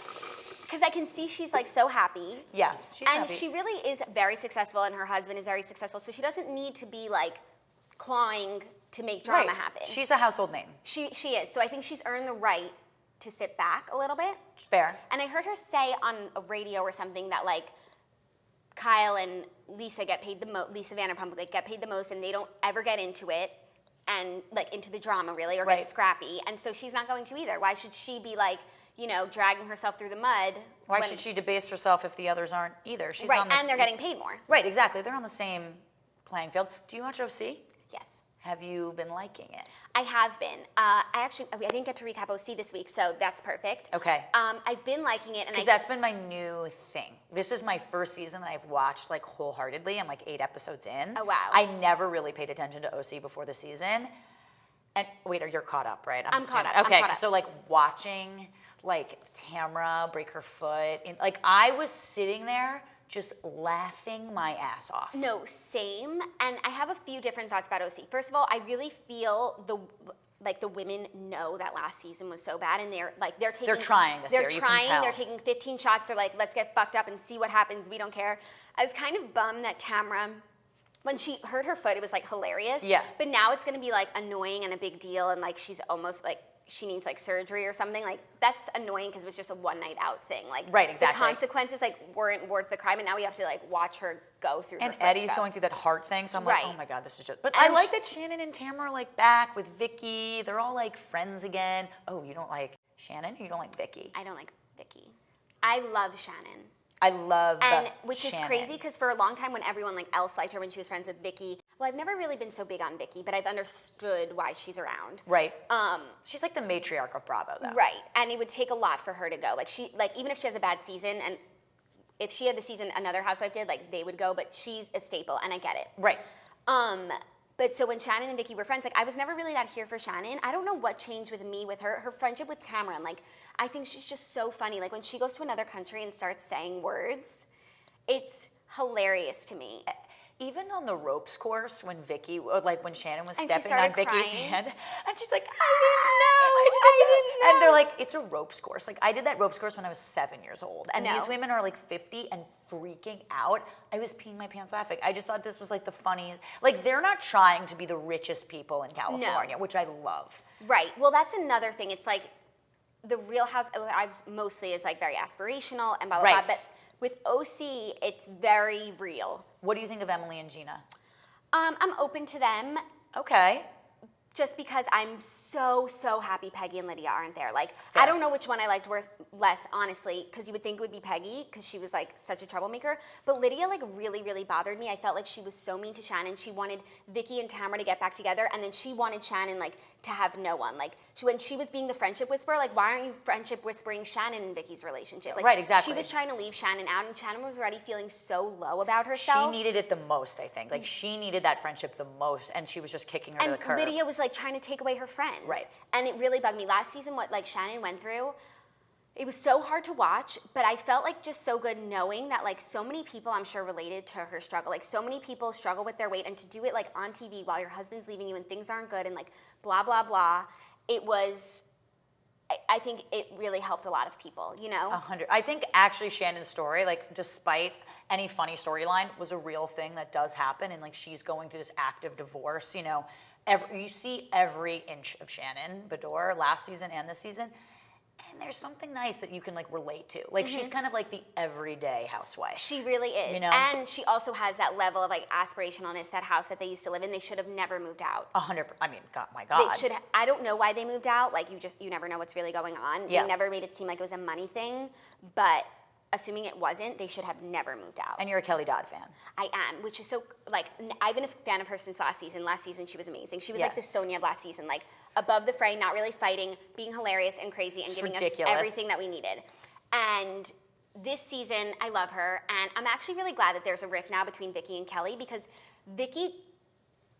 Because I can see she's like so happy. yeah, she's and happy. she really is very successful, and her husband is very successful, so she doesn't need to be like clawing to make drama Right. happen. She's a household name. She is. So I think she's earned the right to sit back a little bit. Fair. And I heard her say on a radio or something that like Kyle and Lisa get paid the most. Lisa Vanderpump get paid the most, and they don't ever get into it and like into the drama really, or Right. get scrappy. And so she's not going to either. Why should she be like, dragging herself through the mud? Why should she debase herself if the others aren't either? She's right, on the and they're getting paid more. Right, exactly. They're on the same playing field. Do you watch OC? Yes. Have you been liking it? I have been. I didn't get to recap OC this week, so that's perfect. Okay. I've been liking it, and Because that's been my new thing. This is my first season that I've watched like wholeheartedly. I'm like 8 episodes in. Oh, wow. I never really paid attention to OC before the season. And wait, you're caught up, right? I'm caught up. Okay, I'm caught up. so like watching like Tamra break her foot, like I was sitting there just laughing my ass off. No, same. And I have a few different thoughts about OC. First of all, I really feel the women know that last season was so bad, and they're taking. They're trying this year. They're You trying. can tell. They're taking 15 shots. They're like, let's get fucked up and see what happens. We don't care. I was kind of bummed that Tamra, when she hurt her foot, it was like hilarious. Yeah. But now it's going to be like annoying and a big deal, and like she's almost like she needs like surgery or something. Like that's annoying because it was just a one night out thing. Like Right, exactly. The consequences like weren't worth the crime, and now we have to like watch her go through. And her foot Eddie's stuff. going through that heart thing, so I'm Right. like, oh my god, this is just. But And I like that Shannon and Tamara are like back with Vicky. They're all like friends again. Oh, you don't like Shannon, or you don't like Vicky? I don't like Vicky. I love Shannon. I love Which Shannon. is crazy because for a long time when everyone like else liked her when she was friends with Vicky, well, I've never really been so big on Vicky, but I've understood why she's around. Right. She's like the matriarch of Bravo, though. Right. And it would take a lot for her to go. Like even if she has a bad season, and if she had the season another housewife did, like they would go, but she's a staple, and I get it. Right. But so when Shannon and Vicky were friends, like I was never really that here for Shannon. I don't know what changed with me with her friendship with Tamara. Like I think she's just so funny. Like when she goes to another country and starts saying words, it's hilarious to me. Even on the ropes course, when Vicky, like when Shannon was And she stepping on started Vicky's crying. hand, and she's like, I didn't know. And they're like, it's a ropes course. Like I did that ropes course when I was 7 years old, and No. these women are like 50 and freaking out. I was peeing my pants laughing. I just thought this was like the funniest. Like they're not trying to be the richest people in California, which I love. Right. Well, that's another thing. It's like the Real Housewives mostly is like very aspirational and blah, blah, Right. blah. But with OC, it's very real. What do you think of Emily and Gina? I'm open to them Okay. just because I'm so happy Peggy and Lydia aren't there. Like, Fair. I don't know which one I liked less, honestly, because you would think it would be Peggy because she was like such a troublemaker. But Lydia like really bothered me. I felt like she was so mean to Shannon. She wanted Vicky and Tamara to get back together, and then she wanted Shannon like to have no one. Like when she was being the friendship whisperer, like why aren't you friendship whispering Shannon and Vicky's relationship? Like, Right, exactly. She was trying to leave Shannon out, and Shannon was already feeling so low about herself. She needed it the most, I think. Like she needed that friendship the most, and she was just kicking her to And the curb. Lydia was like trying to take away her friends. Right. And it really bugged me. Last season, what like Shannon went through, it was so hard to watch, but I felt like just so good knowing that like so many people I'm sure related to her struggle. Like so many people struggle with their weight, and to do it like on TV while your husband's leaving you and things aren't good and like blah, blah, blah. It was, I think it really helped a lot of people, you know? 100. I think actually Shannon's story, like despite any funny storyline, was a real thing that does happen, and like she's going through this active divorce. You know, you see every inch of Shannon Bedore last season and this season, and there's something nice that you can like relate to. Like she's kind of like the everyday housewife. She really is. You know? And she also has that level of like aspirationalness, that house that they used to live in. They should have never moved out. 100. I mean, God, my God. They should. I don't know why they moved out. Like you never know what's really going on. Yeah. They never made it seem like it was a money thing, but assuming it wasn't, they should have never moved out. And you're a Kelly Dodd fan. I am, which is so, like, I've been a fan of her since last season. Last season, she was amazing. She was like the Sonia of last season, like, above the fray, not really fighting, being hilarious and crazy, and It's giving ridiculous. us everything that we needed. And this season, I love her, and I'm actually really glad that there's a rift now between Vicky and Kelly, because Vicky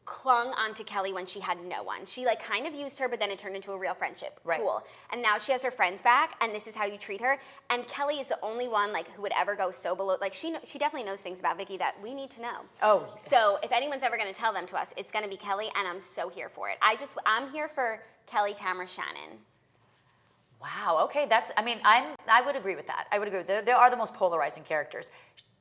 clung onto Kelly when she had no one. She like kind of used her, but then it turned into a real friendship. Right. Cool. And now she has her friends back, and this is how you treat her. And Kelly is the only one like who would ever go so below. Like she definitely knows things about Vicky that we need to know. Oh. So if anyone's ever going to tell them to us, it's going to be Kelly, and I'm so here for it. I'm here for Kelly, Tamara, Shannon. Wow. Okay. I would agree with that. I would agree. They are the most polarizing characters.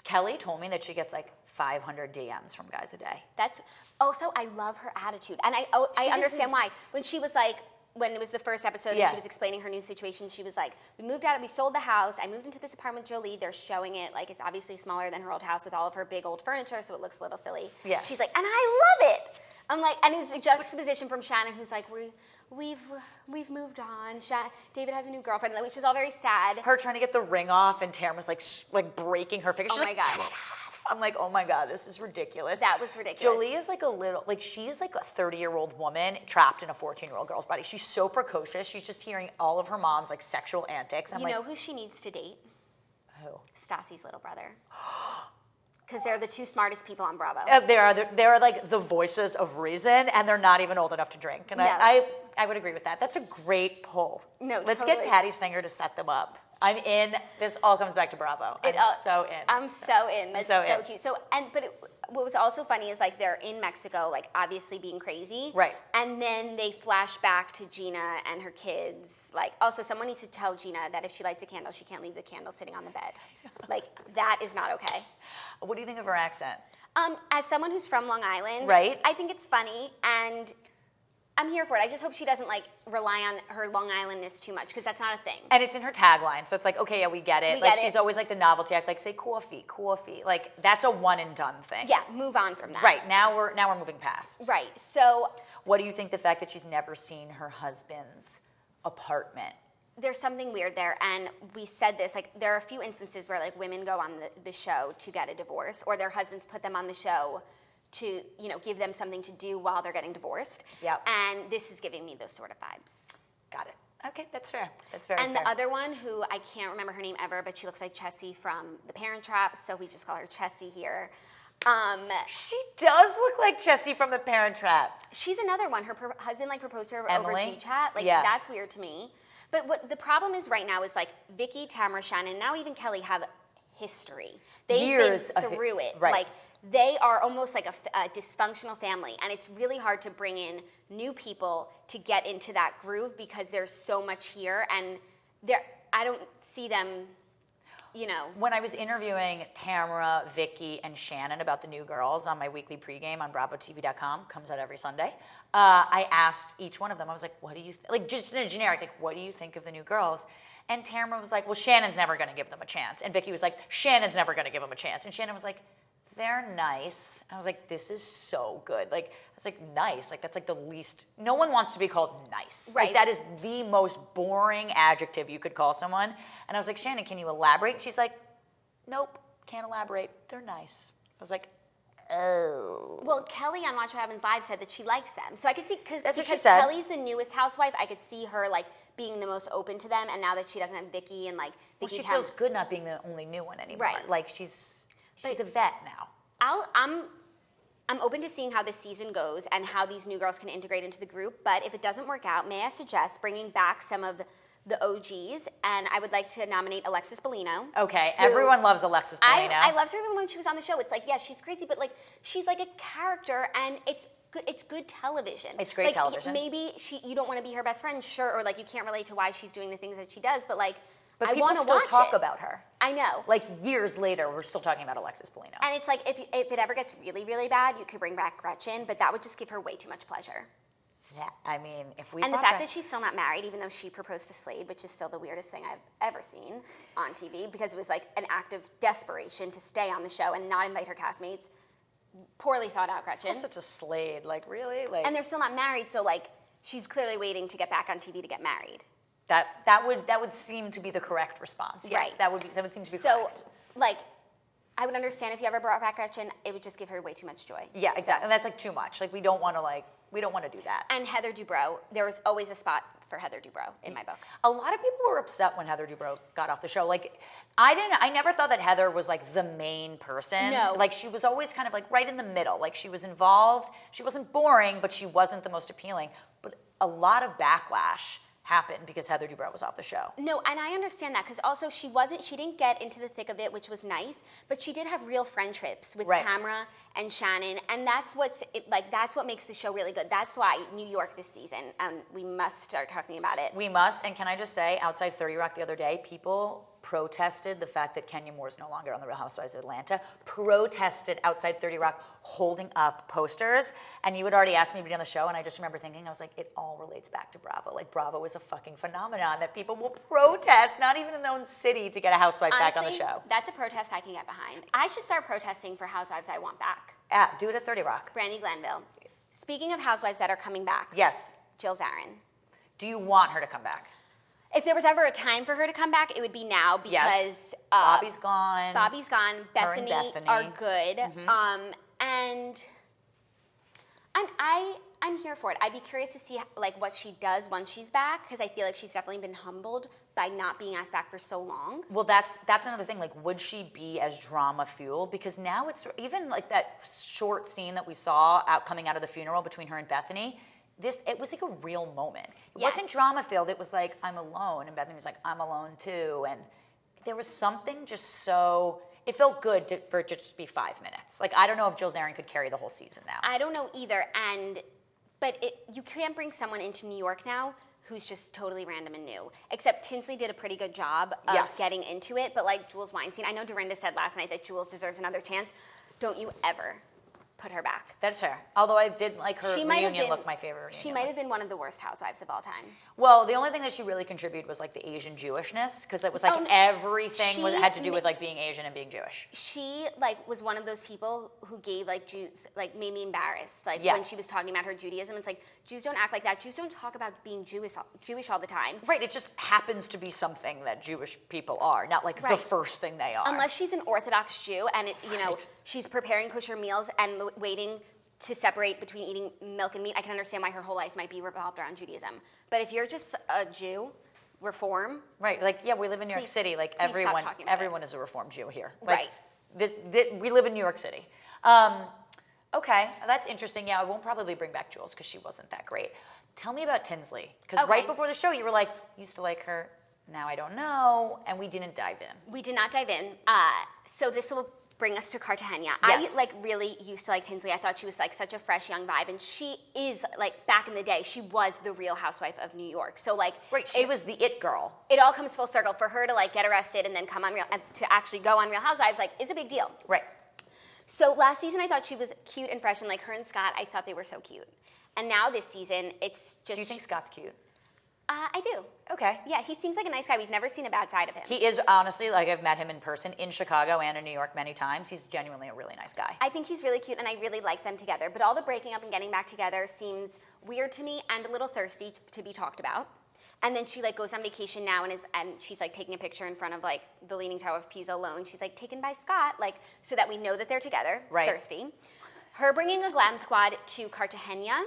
Kelly told me that she gets like 500 DMs from guys a day. That's also, I love her attitude, and I understand why. When she was like, when it was the first episode and she was explaining her new situation, she was like, we moved out, we sold the house, I moved into this apartment with Jolie, they're showing it, like it's obviously smaller than her old house with all of her big old furniture, so it looks a little silly. Yeah. She's like, and I love it. I'm like, and it's a juxtaposition from Shannon, who's like, we've moved on. David has a new girlfriend, which is all very sad. Her trying to get the ring off, and Tamara's like breaking her finger. She's Oh my like, God. "Get it off." I'm like, oh my God, this is ridiculous. That was ridiculous. Jolie is like she's like a 30-year-old woman trapped in a 14-year-old girl's body. She's so precocious. She's just hearing all of her mom's like sexual antics. You know who she needs to date? Who? Stassi's little brother. Because they're the two smartest people on Bravo. They're like the voices of reason, and they're not even old enough to drink. And No. I would agree with that. That's a great pull. No, Let's totally. get Patty Singer to set them up. I'm in. This all comes back to Bravo. I'm so in. I'm so in. That's so in. cute. What was also funny is like they're in Mexico, like obviously being crazy. Right. And then they flash back to Gina and her kids. Like, also someone needs to tell Gina that if she lights a candle, she can't leave the candle sitting on the bed. Like, that is not okay. What do you think of her accent? As someone who's from Long Island, Right. I think it's funny, and I'm here for it. I just hope she doesn't like rely on her Long Islandness too much, because that's not a thing. And it's in her tagline, so it's like, okay, yeah, we get it. We Like get she's it. always like the novelty act, like say coffee. Like that's a one and done thing. Yeah, move on from that. Right. Now we're moving past. Right. So What do you think the fact that she's never seen her husband's apartment? there's something weird there, and we said this, like there are a few instances where like women go on the show to get a divorce, or their husbands put them on the show to, you know, give them something to do while they're getting divorced. Yep. And this is giving me those sort of vibes. Got it. Okay, that's fair. That's very And fair. the other one, who I can't remember her name ever, but she looks like Chessie from The Parent Trap, so we just call her Chessie here. She does look like Chessie from The Parent Trap. She's another one. Her husband like proposed to her Emily? over GChat. Like that's weird to me. But what the problem is right now is like Vicky, Tamara, Shannon, now even Kelly have history. They've Years been of through it. right. Like they are almost like a dysfunctional family, and it's really hard to bring in new people to get into that groove because there's so much here, and I don't see them. You know. When I was interviewing Tamara, Vicky, and Shannon about the new girls on my weekly pregame on BravoTV.com, comes out every Sunday, I asked each one of them, I was like, what do you, like just in a generic, like, what do you think of the new girls? And Tamara was like, well, Shannon's never going to give them a chance. And Vicky was like, Shannon's never going to give them a chance. And Shannon was like, they're nice. I was like, this is so good. Like, I was like, nice. Like, that's like the least, no one wants to be called nice. Right. Like, that is the most boring adjective you could call someone. And I was like, Shannon, can you elaborate? And she's like, nope, can't elaborate. They're nice. I was like, oh. Well, Kelly on Watch What Happens Live said that she likes them. So I could see, That's what she because said. Kelly's the newest housewife, I could see her like being the most open to them. And now that she doesn't have Vicky and like Well, Vicky she feels good not being the only new one anymore. Right. Like, she's a vet now. I'm open to seeing how this season goes and how these new girls can integrate into the group. But if it doesn't work out, may I suggest bringing back some of the OGs? And I would like to nominate Alexis Bellino. Okay, everyone loves Alexis Bellino. I loved her even when she was on the show. It's like, yeah, she's crazy, but like she's like a character, and it's good television. It's great like, television. Maybe you don't want to be her best friend, sure, or like you can't relate to why she's doing the things that she does, but like But I people want to still watch talk it. about her. I know. Like years later, we're still talking about Alexis Bellino. And it's like if it ever gets really, really bad, you could bring back Gretchen, but that would just give her way too much pleasure. Yeah, I mean, if we And the brought fact her- that she's still not married, even though she proposed to Slade, which is still the weirdest thing I've ever seen on TV, because it was like an act of desperation to stay on the show and not invite her castmates. Poorly thought out, Gretchen. Such a Slade, like really, like. And they're still not married, so like she's clearly waiting to get back on TV to get married. That would seem to be the correct response. Yes, Right. that would seem to be So, correct. like, I would understand if you ever brought back Gretchen, it would just give her way too much joy. Yeah, exactly. And that's like too much. Like we don't want to do that. And Heather Dubrow, there was always a spot for Heather Dubrow in my book. A lot of people were upset when Heather Dubrow got off the show. Like, I never thought that Heather was like the main person. No. Like she was always kind of like right in the middle. Like she was involved. She wasn't boring, but she wasn't the most appealing. But a lot of backlash happened because Heather Dubrow was off the show. No, and I understand that because also she didn't get into the thick of it, which was nice, but she did have real friendships with Right. Tamra and Shannon, and that's what makes the show really good. That's why New York this season, and we must start talking about it. We must. And can I just say, outside 30 Rock the other day, people protested the fact that Kenya Moore is no longer on the Real Housewives of Atlanta, protested outside 30 Rock holding up posters. And you had already asked me to be on the show, and I just remember thinking, I was like, it all relates back to Bravo. Like, Bravo is a fucking phenomenon that people will protest, not even in their own city, to get a housewife back on the Honestly, show. that's a protest I can get behind. I should start protesting for Housewives I want back. Yeah, do it at 30 Rock. Brandy Glanville. Speaking of Housewives that are coming back, Yes. Jill Zarin. Do you want her to come back? If there was ever a time for her to come back, it would be now because Yes. Bobby's gone. Bobby's gone. Her and Bethany Bethany. are good. And I'm here for it. I'd be curious to see like what she does once she's back because I feel like she's definitely been humbled by not being asked back for so long. Well, that's another thing. Like, would she be as drama fueled? Because now it's even like that short scene that we saw coming out of the funeral between her and Bethany. It was like a real moment. It Yes. wasn't drama filled. It was like, I'm alone, and Bethany was like, I'm alone too. And there was something just so. It felt good for it just to be 5 minutes. Like, I don't know if Jill Zarin could carry the whole season now. I don't know either. But you can't bring someone into New York now who's just totally random and new. Except Tinsley did a pretty good job of Yes. getting into it. But like Jules Weinstein, I know Dorinda said last night that Jules deserves another chance. Don't you ever put her back. That's fair. Although I did like her She might have reunion been- look my favorite reunion. She might have been one of the worst housewives of all time. Well, the only thing that she really contributed was like the Asian Jewishness, because it was like Oh, no. everything She had to do ma- with like being Asian and being Jewish. She like was one of those people who gave like Jews like made me embarrassed. Like Yeah. when she was talking about her Judaism, it's like Jews don't act like that. Jews don't talk about being Jewish all the time. Right, it just happens to be something that Jewish people are, not like the Right. first thing they are. Unless she's an Orthodox Jew and Right. she's preparing kosher meals and waiting to separate between eating milk and meat, I can understand why her whole life might be revolved around Judaism. But if you're just a Jew, reform. Right, like yeah, we live in New York Please- City. Like please stop everyone, talking about everyone is a Reformed Jew here. Like, Right. We live in New York City. Okay, that's interesting. Yeah, I won't probably bring back Jules because she wasn't that great. Tell me about Tinsley, because Okay. right before the show you were like, used to like her, now I don't know, and we didn't dive in. We did not dive in. So this will bring us to Cartagena. Yes. I like really used to like Tinsley. I thought she was like such a fresh young vibe, and she is like back in the day, she was the Real Housewife of New York. So like, Right, she was the it girl. it all comes full circle for her to like get arrested and then come on to actually go on Real Housewives. Like, is a big deal. Right. So last season, I thought she was cute and fresh, and like her and Scott, I thought they were so cute. And now this season, it's just. Do you think Scott's cute? I do. Okay. Yeah, he seems like a nice guy. We've never seen a bad side of him. He is honestly, like I've met him in person in Chicago and in New York many times. He's genuinely a really nice guy. I think he's really cute, and I really like them together. But all the breaking up and getting back together seems weird to me and a little thirsty to be talked about. And then she like goes on vacation now and she's like taking a picture in front of like the Leaning Tower of Pisa alone. She's like taken by Scott, like so that we know that they're together. Right. Thirsty. Her bringing a glam squad to Cartagena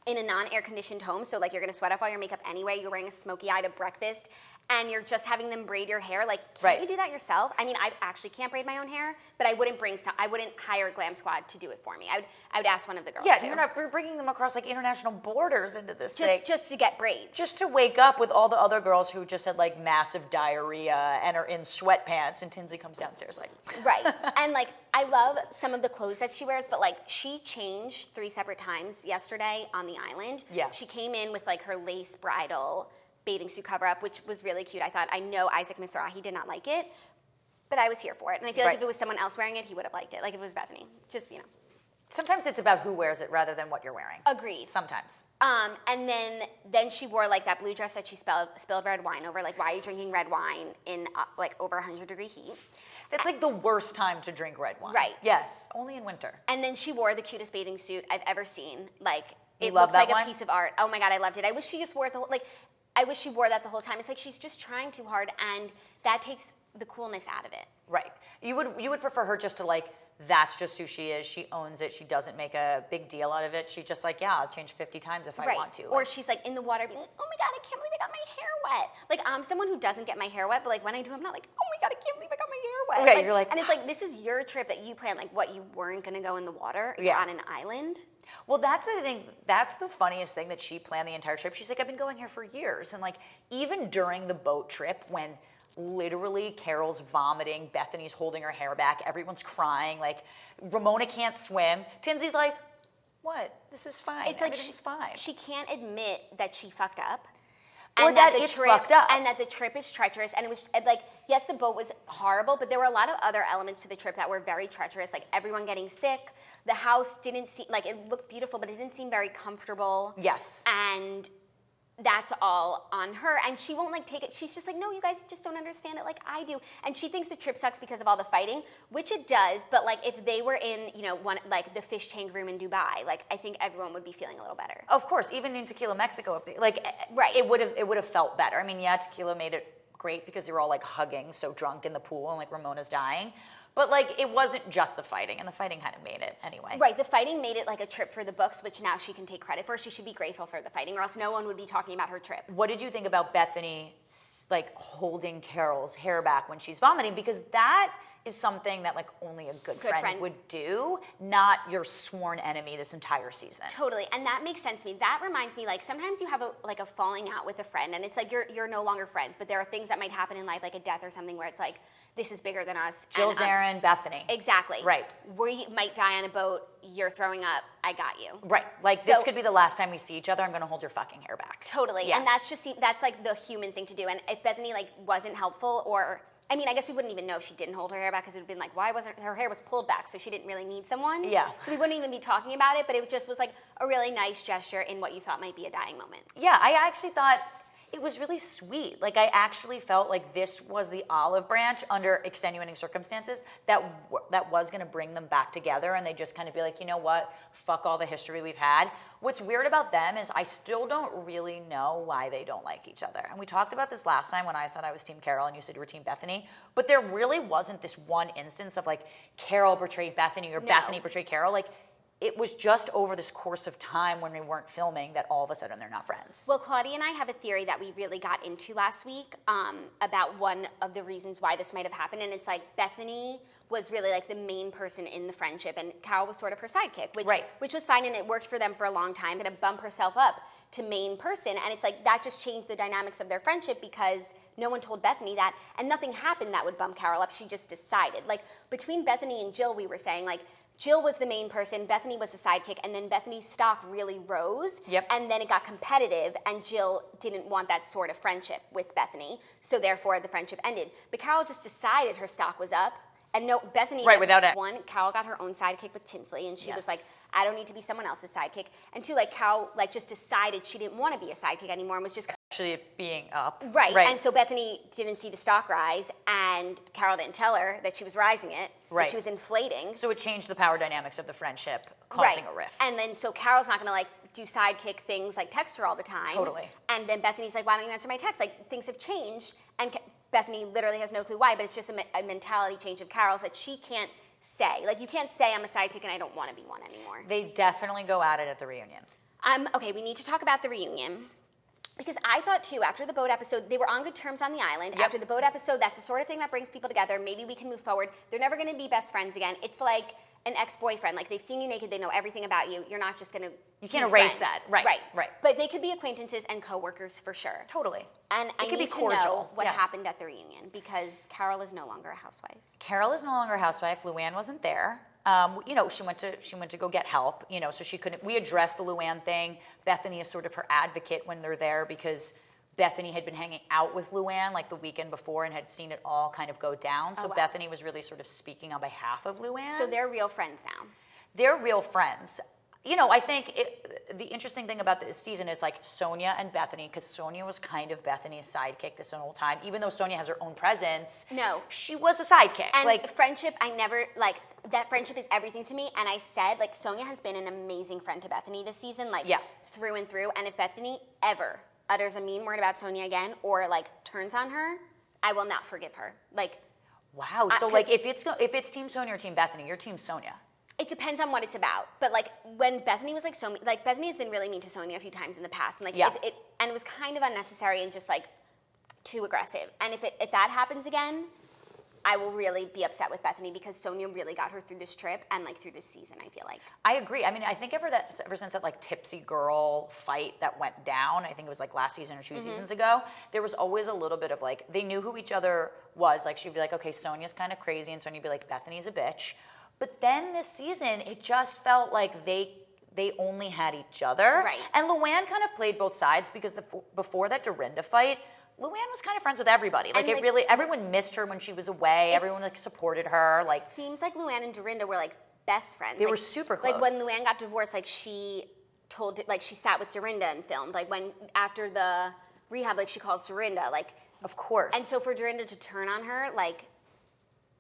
in a non-air-conditioned home, so like you're gonna sweat off all your makeup anyway. You're wearing a smoky eye to breakfast, and you're just having them braid your hair. Like, can't Right. you do that yourself? I mean, I actually can't braid my own hair, but I wouldn't hire a glam squad to do it for me. I would ask one of the girls. Yeah, to. you're bringing them across like international borders into this thing. just to get braids. Just to wake up with all the other girls who just had like massive diarrhea and are in sweatpants, and Tinsley comes downstairs like, Right. And like I love some of the clothes that she wears, but like she changed 3 separate times yesterday on the island. Yeah. She came in with like her lace bridal bathing suit cover up, which was really cute. I thought, I know Isaac Mizrahi did not like it, but I was here for it. And I feel like Right. if it was someone else wearing it, he would have liked it. Like if it was Bethany. Just, Sometimes it's about who wears it rather than what you're wearing. Agreed. Sometimes. And then she wore like that blue dress that she spilled red wine over. Like, why are you drinking red wine in like over 100-degree heat? That's like the worst time to drink red wine. Right. Yes, only in winter. And then she wore the cutest bathing suit I've ever seen. Like, You it love looks that like one? a piece of art. Oh my God, I loved it. I wish she just wore it the whole, like, I wish she wore that the whole time. It's like she's just trying too hard, and that takes the coolness out of it. Right. You would prefer her just to like, that's just who she is. She owns it. She doesn't make a big deal out of it. She's just like, yeah, I'll change 50 times if I want to. Or she's like in the water being like, oh my God, I can't believe I got my hair wet. Like, I'm someone who doesn't get my hair wet, but like when I do, I'm not like, oh my God, I can't believe I got my hair wet. Okay, like, you're like, and it's like, this is your trip that you planned. Like, what, you weren't going to go in the water? You're on an island? Well, that's the thing. That's the funniest thing that she planned the entire trip. She's like, I've been going here for years. And like, even during the boat trip when literally Carol's vomiting, Bethany's holding her hair back, everyone's crying, like Ramona can't swim. Tinsley's like, what? This is fine. It's like everything's fine. She can't admit that she fucked up. Or And that the it's trip, fucked up. And that the trip is treacherous. And it was like, yes, the boat was horrible, but there were a lot of other elements to the trip that were very treacherous, like everyone getting sick. The house didn't seem, like it looked beautiful, but it didn't seem very comfortable. Yes. And that's all on her, and she won't like take it. She's just like, no, you guys just don't understand it like I do. And she thinks the trip sucks because of all the fighting, which it does. But like, if they were in, one like the fish tank room in Dubai, like I think everyone would be feeling a little better. Of course, even in Tequila, Mexico, if they, like, right, it would have felt better. I mean, yeah, Tequila made it great because they were all like hugging, so drunk in the pool, and like Ramona's dying. But like, it wasn't just the fighting, and the fighting kind of made it anyway. Right, the fighting made it like a trip for the books, which now she can take credit for. She should be grateful for the fighting, or else no one would be talking about her trip. What did you think about Bethany like holding Carol's hair back when she's vomiting? Because that is something that like only a good friend would do, not your sworn enemy this entire season. Totally, and that makes sense to me. That reminds me, like sometimes you have a falling out with a friend, and it's like you're no longer friends, but there are things that might happen in life, like a death or something, where it's like, this is bigger than us. Jill, Zarin, Bethany. Exactly. Right. We might die on a boat. You're throwing up. I got you. Right. Like, this could be the last time we see each other. I'm going to hold your fucking hair back. Totally. Yeah. And that's like the human thing to do. And if Bethany like wasn't helpful, or I mean, I guess we wouldn't even know if she didn't hold her hair back, because it would have been like, why wasn't her hair was pulled back, so she didn't really need someone. Yeah. So we wouldn't even be talking about it, but it just was like a really nice gesture in what you thought might be a dying moment. Yeah, I actually thought it was really sweet. Like, I actually felt like this was the olive branch under extenuating circumstances that was going to bring them back together, and they just kind of be like, you know what, fuck all the history we've had. What's weird about them is I still don't really know why they don't like each other. And we talked about this last time when I said I was Team Carol and you said you were Team Bethany, but there really wasn't this one instance of like Carol betrayed Bethany or Bethany betrayed Carol. Like, it was just over this course of time when we weren't filming that all of a sudden they're not friends. Well, Claudia and I have a theory that we really got into last week about one of the reasons why this might have happened. And it's like Bethany was really like the main person in the friendship, and Carol was sort of her sidekick, which was fine, and it worked for them for a long time, but to bump herself up to main person. And it's like that just changed the dynamics of their friendship, because no one told Bethany that, and nothing happened that would bump Carol up. She just decided. Like, between Bethany and Jill, we were saying, like, Jill was the main person, Bethany was the sidekick, and then Bethany's stock really rose. Yep. And then it got competitive, and Jill didn't want that sort of friendship with Bethany, so therefore the friendship ended. But Carol just decided her stock was up, and no, Bethany without it. One, Carol got her own sidekick with Tinsley, and she was Yes. like, I don't need to be someone else's sidekick. And two, like, Carol like just decided she didn't want to be a sidekick anymore and was just Actually being up. right. And so Bethany didn't see the stock rise, and Carol didn't tell her that she was rising it, Right. that she was inflating. So it changed the power dynamics of the friendship, causing a rift. And then so Carol's not gonna like do sidekick things, like text her all the time. Totally. And then Bethany's like, why don't you answer my text? Like, things have changed, and Bethany literally has no clue why, but it's just a mentality change of Carol's that she can't say. Like, you can't say I'm a sidekick and I don't want to be one anymore. They definitely go at it at the reunion. Okay, we need to talk about the reunion. Because I thought too, after the boat episode, they were on good terms on the island. Yep. After the boat episode, that's the sort of thing that brings people together. Maybe we can move forward. They're never going to be best friends again. It's like an ex-boyfriend. Like, they've seen you naked, they know everything about you. You're not just going to You can't erase that. Right. But they could be acquaintances and coworkers for sure. Totally. And I could need be to cordial. know what Yeah. happened at the reunion, because Carol is no longer a housewife. Carol is no longer a housewife. Luann wasn't there. She went to go get help. So she couldn't. We addressed the Luann thing. Bethany is sort of her advocate when they're there, because Bethany had been hanging out with Luann like the weekend before and had seen it all kind of go down. So Bethany was really sort of speaking on behalf of Luann. So they're real friends now. They're real friends. I think the interesting thing about this season is like Sonia and Bethany, because Sonia was kind of Bethany's sidekick this whole time. Even though Sonia has her own presence, No. she was a sidekick. And like, friendship, I never, like, that friendship is everything to me. And I said, like, Sonia has been an amazing friend to Bethany this season, like, Yeah. through and through. And if Bethany ever utters a mean word about Sonia again or like turns on her, I will not forgive her. Like, wow. So like if it's Team Sonia or Team Bethany, you're Team Sonia. it depends on what it's about. But like when Bethany was like so like Bethany has been really mean to Sonia a few times in the past, and like it was kind of unnecessary and just like too aggressive. And if that happens again, I will really be upset with Bethany because Sonia really got her through this trip and like through this season, I feel like. I agree. I mean, I think ever since that like tipsy girl fight that went down, I think it was like last season or 2 seasons ago, there was always a little bit of like, they knew who each other was. Like she'd be like, okay, Sonia's kind of crazy, and Sonia'd be like, Bethany's a bitch. But then this season, it just felt like they only had each other. Right. And Luann kind of played both sides because before that Dorinda fight, Luann was kind of friends with everybody. Like, everyone missed her when she was away. Everyone like supported her. Like, seems like Luann and Dorinda were like best friends. They like, were super close. Like when Luann got divorced, like she sat with Dorinda and filmed. Like when after the rehab, like she calls Dorinda. Like, of course. And so for Dorinda to turn on her, like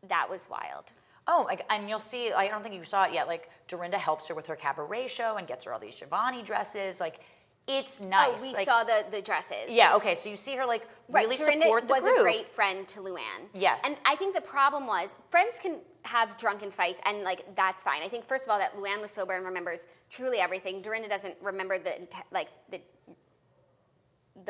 that was wild. Oh, and you'll see, I don't think you saw it yet, like Dorinda helps her with her cabaret show and gets her all these Giovanni dresses. Like, it's nice. Oh, we like, saw the dresses. Yeah, okay, so you see her like really Dorinda support the was group. a great friend to Luann. Yes. And I think the problem was, friends can have drunken fights and like, that's fine. I think first of all that Luann was sober and remembers truly everything. Dorinda doesn't remember the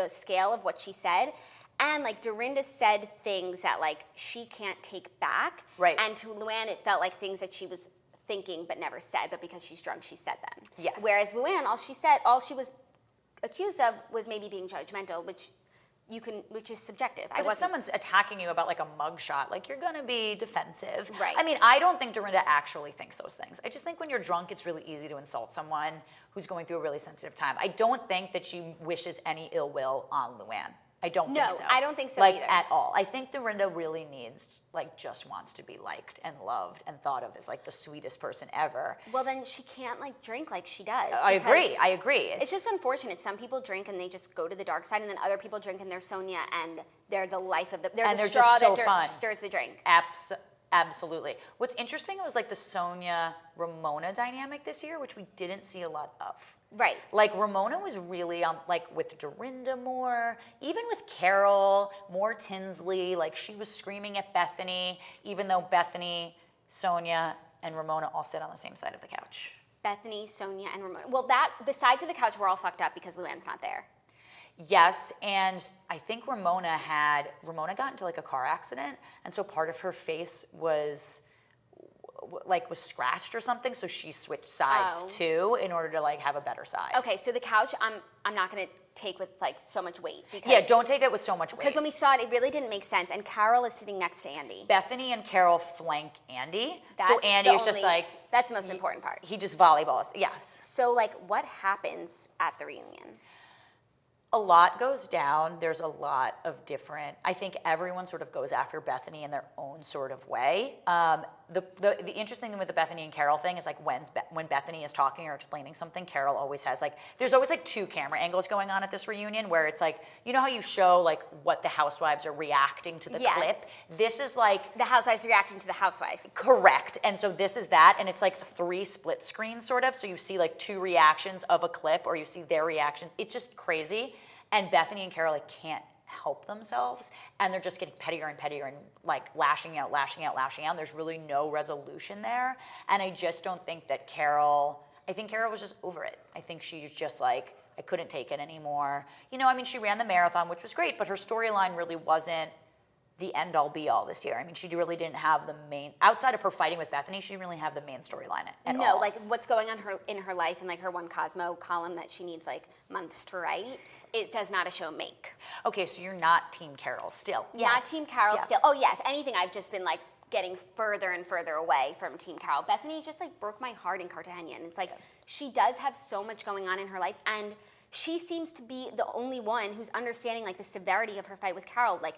scale of what she said. And like Dorinda said things that like she can't take back. Right. And to Luann, it felt like things that she was thinking but never said, but because she's drunk, she said them. Yes. Whereas Luann, all she was accused of was maybe being judgmental, which is subjective. But if someone's attacking you about like a mugshot, like you're gonna be defensive. Right. I mean, I don't think Dorinda actually thinks those things. I just think when you're drunk, it's really easy to insult someone who's going through a really sensitive time. I don't think that she wishes any ill will on Luann. I don't think so. No, I don't think so like, either. At all. I think Dorinda really just wants to be liked and loved and thought of as like the sweetest person ever. Well, then she can't like drink like she does. I agree. It's just unfortunate. Some people drink and they just go to the dark side, and then other people drink and they're Sonia and they're the life of they're the straw that stirs the drink. Absolutely. What's interesting was like the Sonia Ramona dynamic this year, which we didn't see a lot of. Right. Like Ramona was really on like with Dorinda more, even with Carol, more Tinsley, like she was screaming at Bethany, even though Bethany, Sonia, and Ramona all sit on the same side of the couch. Bethany, Sonia, and Ramona. Well, the sides of the couch were all fucked up because Luann's not there. Yes, and I think Ramona got into like a car accident, and so part of her face was scratched or something, so she switched sides too in order to like have a better side. Okay, so the couch I'm not gonna take with like so much weight because yeah, don't take it with so much weight. Because when we saw it, it really didn't make sense. And Carol is sitting next to Andy. Bethany and Carol flank Andy, That's so Andy is just like that's the most important part. He just volleyballs. Yes. So like, what happens at the reunion? A lot goes down. There's a lot of different. I think everyone sort of goes after Bethany in their own sort of way. The interesting thing with the Bethany and Carol thing is like when Bethany is talking or explaining something, Carol always has like there's always like two camera angles going on at this reunion where it's like you know how you show like what the housewives are reacting to the clip. This is like the housewives reacting to the housewife. Correct. And so this is that, and it's like 3 split screens sort of. So you see like 2 reactions of a clip, or you see their reactions. It's just crazy. And Bethany and Carol like can't help themselves, and they're just getting pettier and pettier and like lashing out. There's really no resolution there, and I just don't think that I think Carol was just over it. I think she was just like, I couldn't take it anymore. You know, I mean, she ran the marathon, which was great, but her storyline really wasn't the end all be all this year. I mean, she really didn't have the main, outside of her fighting with Bethany, she didn't really have the main storyline at all. No, like what's going on in her life and like her one Cosmo column that she needs like months to write, it does not a show make. Okay, so you're not Team Carol still. Not Team Carol still. Oh yeah, if anything, I've just been like getting further and further away from Team Carol. Bethany just like broke my heart in Cartagena. And it's like, she does have so much going on in her life, and she seems to be the only one who's understanding like the severity of her fight with Carol. Like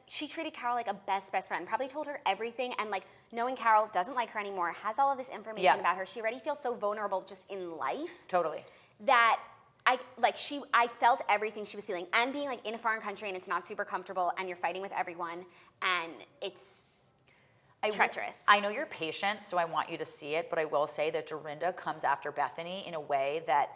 she treated Carol like a best friend, probably told her everything, and like knowing Carol doesn't like her anymore, has all of this information about her. She already feels so vulnerable just in life. Totally. That I felt everything she was feeling, and being like in a foreign country and it's not super comfortable and you're fighting with everyone and it's treacherous. I know you're patient, so I want you to see it, but I will say that Dorinda comes after Bethany in a way that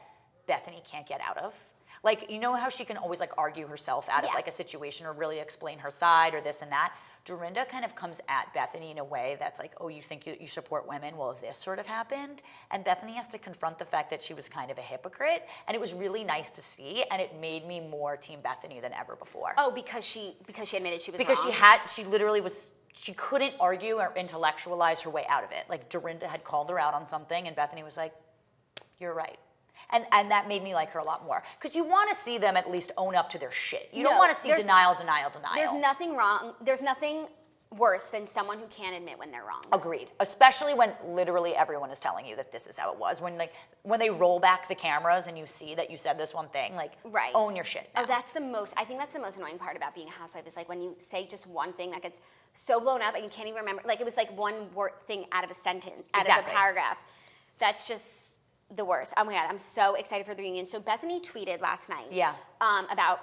Bethany can't get out of. Like, you know how she can always like argue herself out of Yeah. like a situation or really explain her side or this and that? Dorinda kind of comes at Bethany in a way that's like, oh, you think you support women? Well, this sort of happened. And Bethany has to confront the fact that she was kind of a hypocrite. And it was really nice to see. And it made me more Team Bethany than ever before. Oh, because she admitted she was Because wrong? she literally was, she couldn't argue or intellectualize her way out of it. Like Dorinda had called her out on something and Bethany was like, you're right. And that made me like her a lot more. Because you want to see them at least own up to their shit. You don't want to see denial. There's nothing wrong. There's nothing worse than someone who can't admit when they're wrong. Agreed. Especially when literally everyone is telling you that this is how it was. When they roll back the cameras and you see that you said this one thing, like, right. Own your shit now. Oh, I think that's the most annoying part about being a housewife is like when you say just one thing that gets so blown up and you can't even remember. Like it was like one word thing out of a sentence, out of a paragraph. That's just the worst. Oh my God, I'm so excited for the reunion. So Bethany tweeted last night about,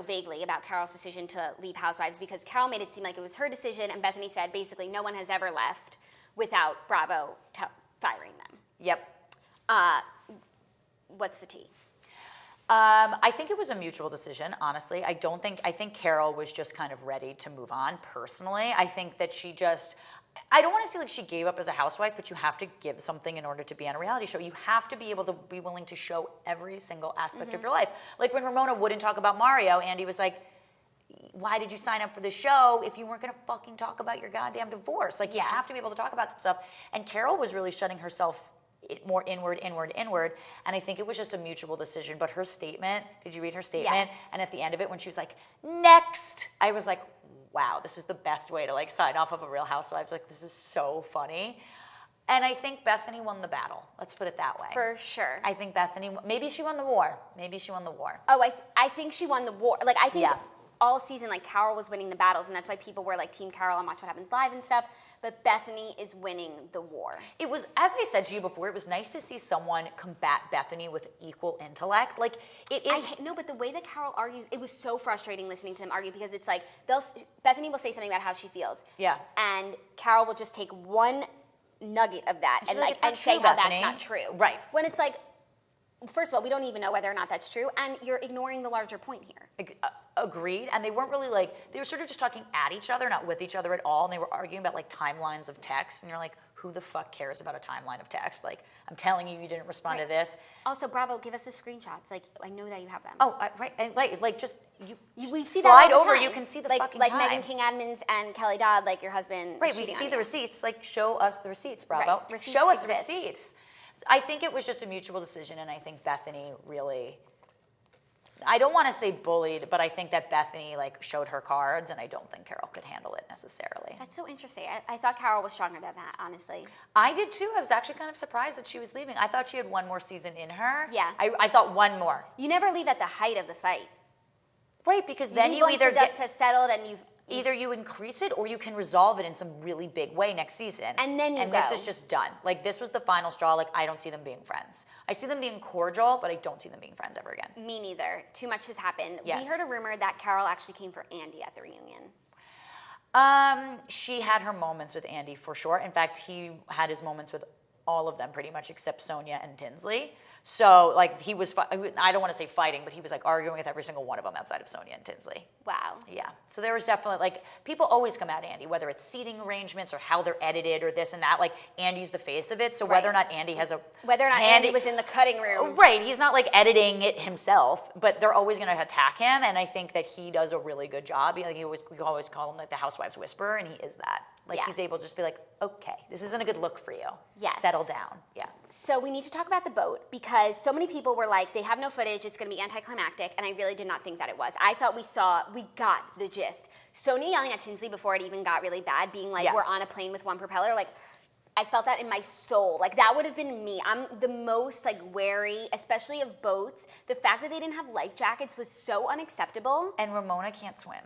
vaguely about Carol's decision to leave Housewives because Carol made it seem like it was her decision and Bethany said basically no one has ever left without Bravo firing them. Yep. What's the tea? I think it was a mutual decision, honestly. I think Carol was just kind of ready to move on personally. I think that I don't want to say like she gave up as a housewife, but you have to give something in order to be on a reality show. You have to be able to be willing to show every single aspect of your life. Like when Ramona wouldn't talk about Mario, Andy was like, why did you sign up for the show if you weren't going to fucking talk about your goddamn divorce? Like you have to be able to talk about that stuff. And Carol was really shutting herself more inward. And I think it was just a mutual decision. But her statement, did you read her statement? Yes. And at the end of it, when she was like, next, I was like, wow, this is the best way to like sign off of a Real Housewives. Like, this is so funny. And I think Bethany won the battle. Let's put it that way. For sure. I think Bethany, maybe she won the war. Oh, I think she won the war. Like, I think all season, like, Carol was winning the battles, and that's why people were like Team Carol and Watch What Happens Live and stuff. But Bethany is winning the war. It was, as I said to you before, it was nice to see someone combat Bethany with equal intellect. Like, it is. No, but the way that Carol argues, it was so frustrating listening to them argue because it's like, Bethany will say something about how she feels. Yeah. And Carol will just take one nugget of that and say how that's not true. Right. When it's like, first of all, we don't even know whether or not that's true, and you're ignoring the larger point here. Agreed. And they weren't really like, they were sort of just talking at each other, not with each other at all. And they were arguing about like timelines of text. And you're like, who the fuck cares about a timeline of text? Like, I'm telling you, you didn't respond to this. Also, Bravo, give us the screenshots. Like, I know that you have them. Oh, right. And like just, we see slide that all the over, time. you can see the like, fucking like time. Meghan King Admins and Kelly Dodd, like your husband. Right, we see the receipts. Like, show us the receipts, Bravo. Right. Receipts show us exist. the receipts. I think it was just a mutual decision, and I think Bethany really, I don't want to say bullied, but I think that Bethany like showed her cards, and I don't think Carol could handle it necessarily. That's so interesting. I thought Carol was stronger than that, honestly. I did too. I was actually kind of surprised that she was leaving. I thought she had one more season in her. Yeah. I thought one more. You never leave at the height of the fight. Right, because then you once either the dust has settled and either you increase it or you can resolve it in some really big way next season. And then you this is just done. Like, this was the final straw. Like, I don't see them being friends. I see them being cordial, but I don't see them being friends ever again. Me neither. Too much has happened. Yes. We heard a rumor that Carol actually came for Andy at the reunion. She had her moments with Andy for sure. In fact, he had his moments with all of them pretty much except Sonia and Tinsley. So, like, he was, I don't want to say fighting, but he was, like, arguing with every single one of them outside of Sonia and Tinsley. Wow. Yeah. So there was definitely, like, people always come at Andy, whether it's seating arrangements or how they're edited or this and that. Like, Andy's the face of it, so whether or not Andy has a... Whether or not Andy was in the cutting room. Right. He's not, like, editing it himself, but they're always going to attack him, and I think that he does a really good job. Like, we always call him, like, the Housewives Whisperer, and he is that. Like, he's able to just be like, okay, this isn't a good look for you. Yes. Settle down. Yeah. So we need to talk about the boat because so many people were like, they have no footage, it's going to be anticlimactic, and I really did not think that it was. I thought we got the gist. Sonia yelling at Tinsley before it even got really bad, being like, we're on a plane with one propeller, like, I felt that in my soul. Like, that would have been me. I'm the most, like, wary, especially of boats. The fact that they didn't have life jackets was so unacceptable. And Ramona can't swim.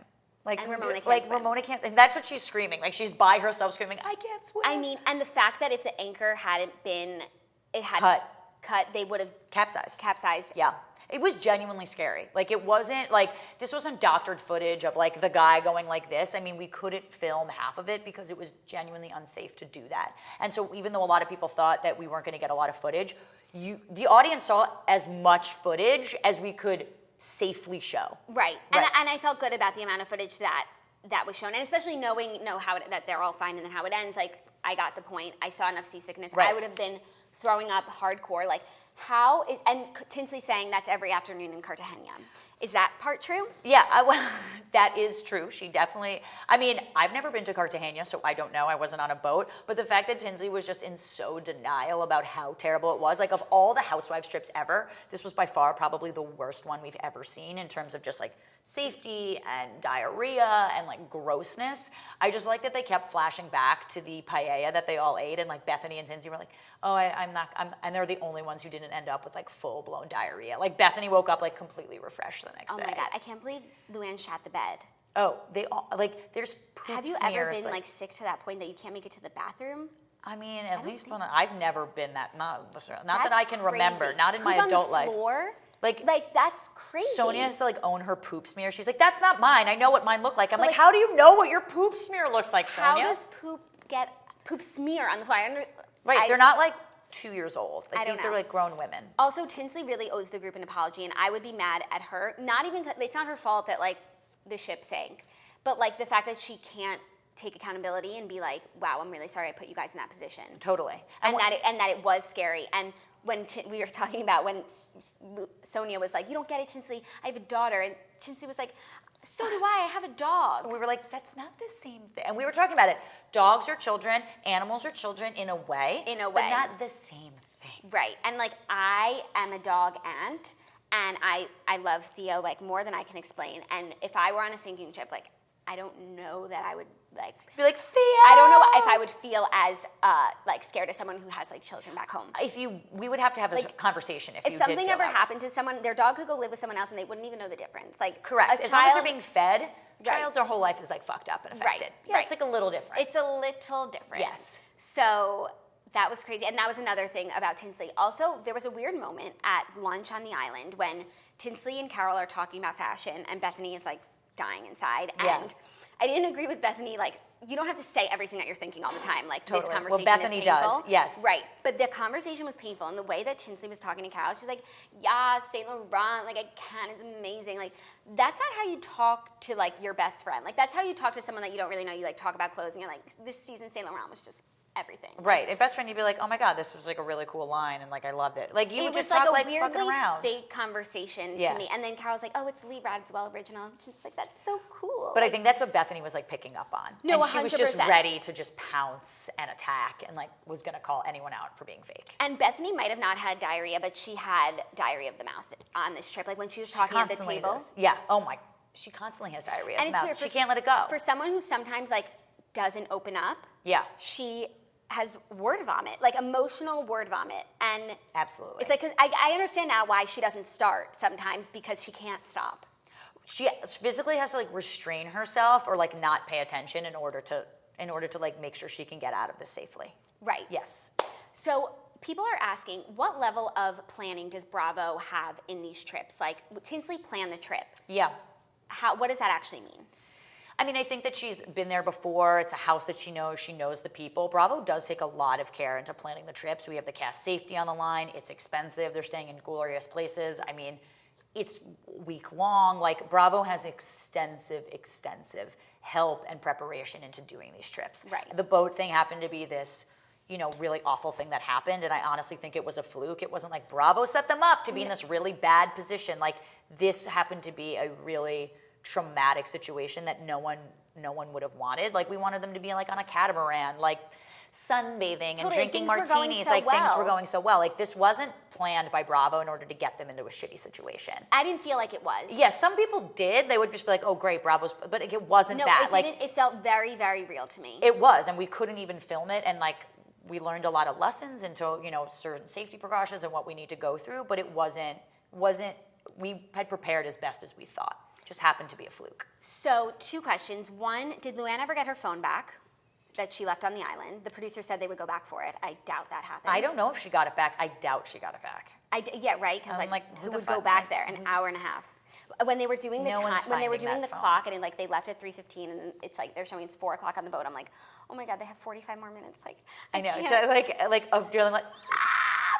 Like, and Ramona can't swim. Ramona can't, and that's what she's screaming. Like, she's by herself screaming, I can't swim. I mean, and the fact that if the anchor hadn't been, cut, they would have capsized. Yeah. It was genuinely scary. Like, it wasn't, like, this wasn't doctored footage of, like, the guy going like this. I mean, we couldn't film half of it because it was genuinely unsafe to do that. And so even though a lot of people thought that we weren't going to get a lot of footage, the audience saw as much footage as we could safely show. Right. And I felt good about the amount of footage that was shown, and especially knowing that they're all fine and then how it ends. Like, I got the point. I saw enough seasickness. Right. I would have been throwing up hardcore. Like, and Tinsley saying that's every afternoon in Cartagena. Is that part true? Yeah, well, that is true. She definitely, I mean, I've never been to Cartagena, so I don't know. I wasn't on a boat. But the fact that Tinsley was just in so denial about how terrible it was, like of all the Housewives trips ever, this was by far probably the worst one we've ever seen in terms of just like safety and diarrhea and like grossness. I just like that they kept flashing back to the paella that they all ate, and like Bethany and Tinsley were like, oh, I'm not, and they're the only ones who didn't end up with like full blown diarrhea. Like Bethany woke up like completely refreshed the next day. Oh my God, I can't believe Luann shat the bed. Oh, they all, like there's poop Have you smears, ever been like sick to that point that you can't make it to the bathroom? I mean, at least I've never been that, not that I can remember, crazy. not in Poop my on adult the life. floor? Like that's crazy. Sonia has to like own her poop smear. She's like, that's not mine. I know what mine look like. I'm like, how do you know what your poop smear looks like, Sonia? How does poop smear on the floor? They're not like 2 years old. Like, I don't these know. are like grown women. Also, Tinsley really owes the group an apology, and I would be mad at her. Not even, it's not her fault that like the ship sank, but like the fact that she can't take accountability and be like, wow, I'm really sorry I put you guys in that position. Totally. And that it was scary. And when we were talking about when Sonia was like, you don't get it, Tinsley, I have a daughter. And Tinsley was like, so do I have a dog. And we were like, that's not the same thing. And we were talking about it. Dogs are children, animals are children in a way. But not the same thing. Right. And like, I am a dog aunt, and I love Theo like more than I can explain. And if I were on a sinking ship, like, I don't know that I would like be like, Theo. I don't know if I would feel as like scared as someone who has like children back home. We would have to have a conversation if you did something feel ever that. happened to someone, their dog could go live with someone else and they wouldn't even know the difference. Like, correct. As long as they're being fed, child their whole life is like fucked up and affected. Right. Yeah, it's like a little different. It's a little different. Yes. So that was crazy. And that was another thing about Tinsley. Also, there was a weird moment at lunch on the island when Tinsley and Carol are talking about fashion and Bethany is like dying inside. Yeah. And I didn't agree with Bethany, like, you don't have to say everything that you're thinking all the time. Like, totally. this conversation well, Bethany is painful. does, yes. Right. But the conversation was painful. And the way that Tinsley was talking to Carol, she's like, yeah, Saint Laurent, like, I can, it's amazing. Like, that's not how you talk to, like, your best friend. Like, that's how you talk to someone that you don't really know. You, like, talk about clothes, and you're like, this season Saint Laurent was just everything. Right. A best friend, you'd be like, oh my God, this was like a really cool line, and like I loved it. Like you would just talk like fucking around. It was like a weirdly fake conversation to me. And then Carol's like, oh, it's Lee Radswell original. It's just like, that's so cool. But I think that's what Bethany was like picking up on. No, and 100%. she was just ready to just pounce and attack and like was gonna call anyone out for being fake. And Bethany might have not had diarrhea, but she had diarrhea of the mouth on this trip. Like when she was talking at the table. Does. Yeah. Oh my. She constantly has diarrhea of the mouth. Weird. She can't let it go. For someone who sometimes like doesn't open up. Yeah. She has word vomit, like emotional word vomit. And absolutely. It's like, 'cause I understand now why she doesn't start sometimes, because she can't stop. She physically has to like restrain herself or like not pay attention in order to like make sure she can get out of this safely. Right. Yes. So people are asking, what level of planning does Bravo have in these trips? Like, Tinsley planned the trip. Yeah. What does that actually mean? I mean, I think that she's been there before. It's a house that she knows the people. Bravo does take a lot of care into planning the trips. We have the cast safety on the line. It's expensive. They're staying in glorious places. I mean, it's week long. Like, Bravo has extensive help and preparation into doing these trips. Right. The boat thing happened to be this, really awful thing that happened, and I honestly think it was a fluke. It wasn't like Bravo set them up to be in this really bad position. Like, this happened to be a really traumatic situation that no one would have wanted. Like, we wanted them to be like on a catamaran, like sunbathing and drinking martinis. Things were going so well. Like, this wasn't planned by Bravo in order to get them into a shitty situation. I didn't feel like it was. Yes, some people did. They would just be like, oh great, Bravo's, but it wasn't that. No, it didn't. It felt very, very real to me. It was, and we couldn't even film it, and like, we learned a lot of lessons into, certain safety precautions and what we need to go through, but it wasn't, we had prepared as best as we thought. Just happened to be a fluke. So 2 questions. One, did Luann ever get her phone back that she left on the island? The producer said they would go back for it. I doubt that happened. I don't know if she got it back. I doubt she got it back. Yeah, right. Because who would go back there? An hour and a half. When they were doing the time, when they were doing the clock, and they left at 3:15, and it's like they're showing it's 4 o'clock on the boat. I'm like, oh my God, they have 45 more minutes. Like, I know. can't. So like of feeling like,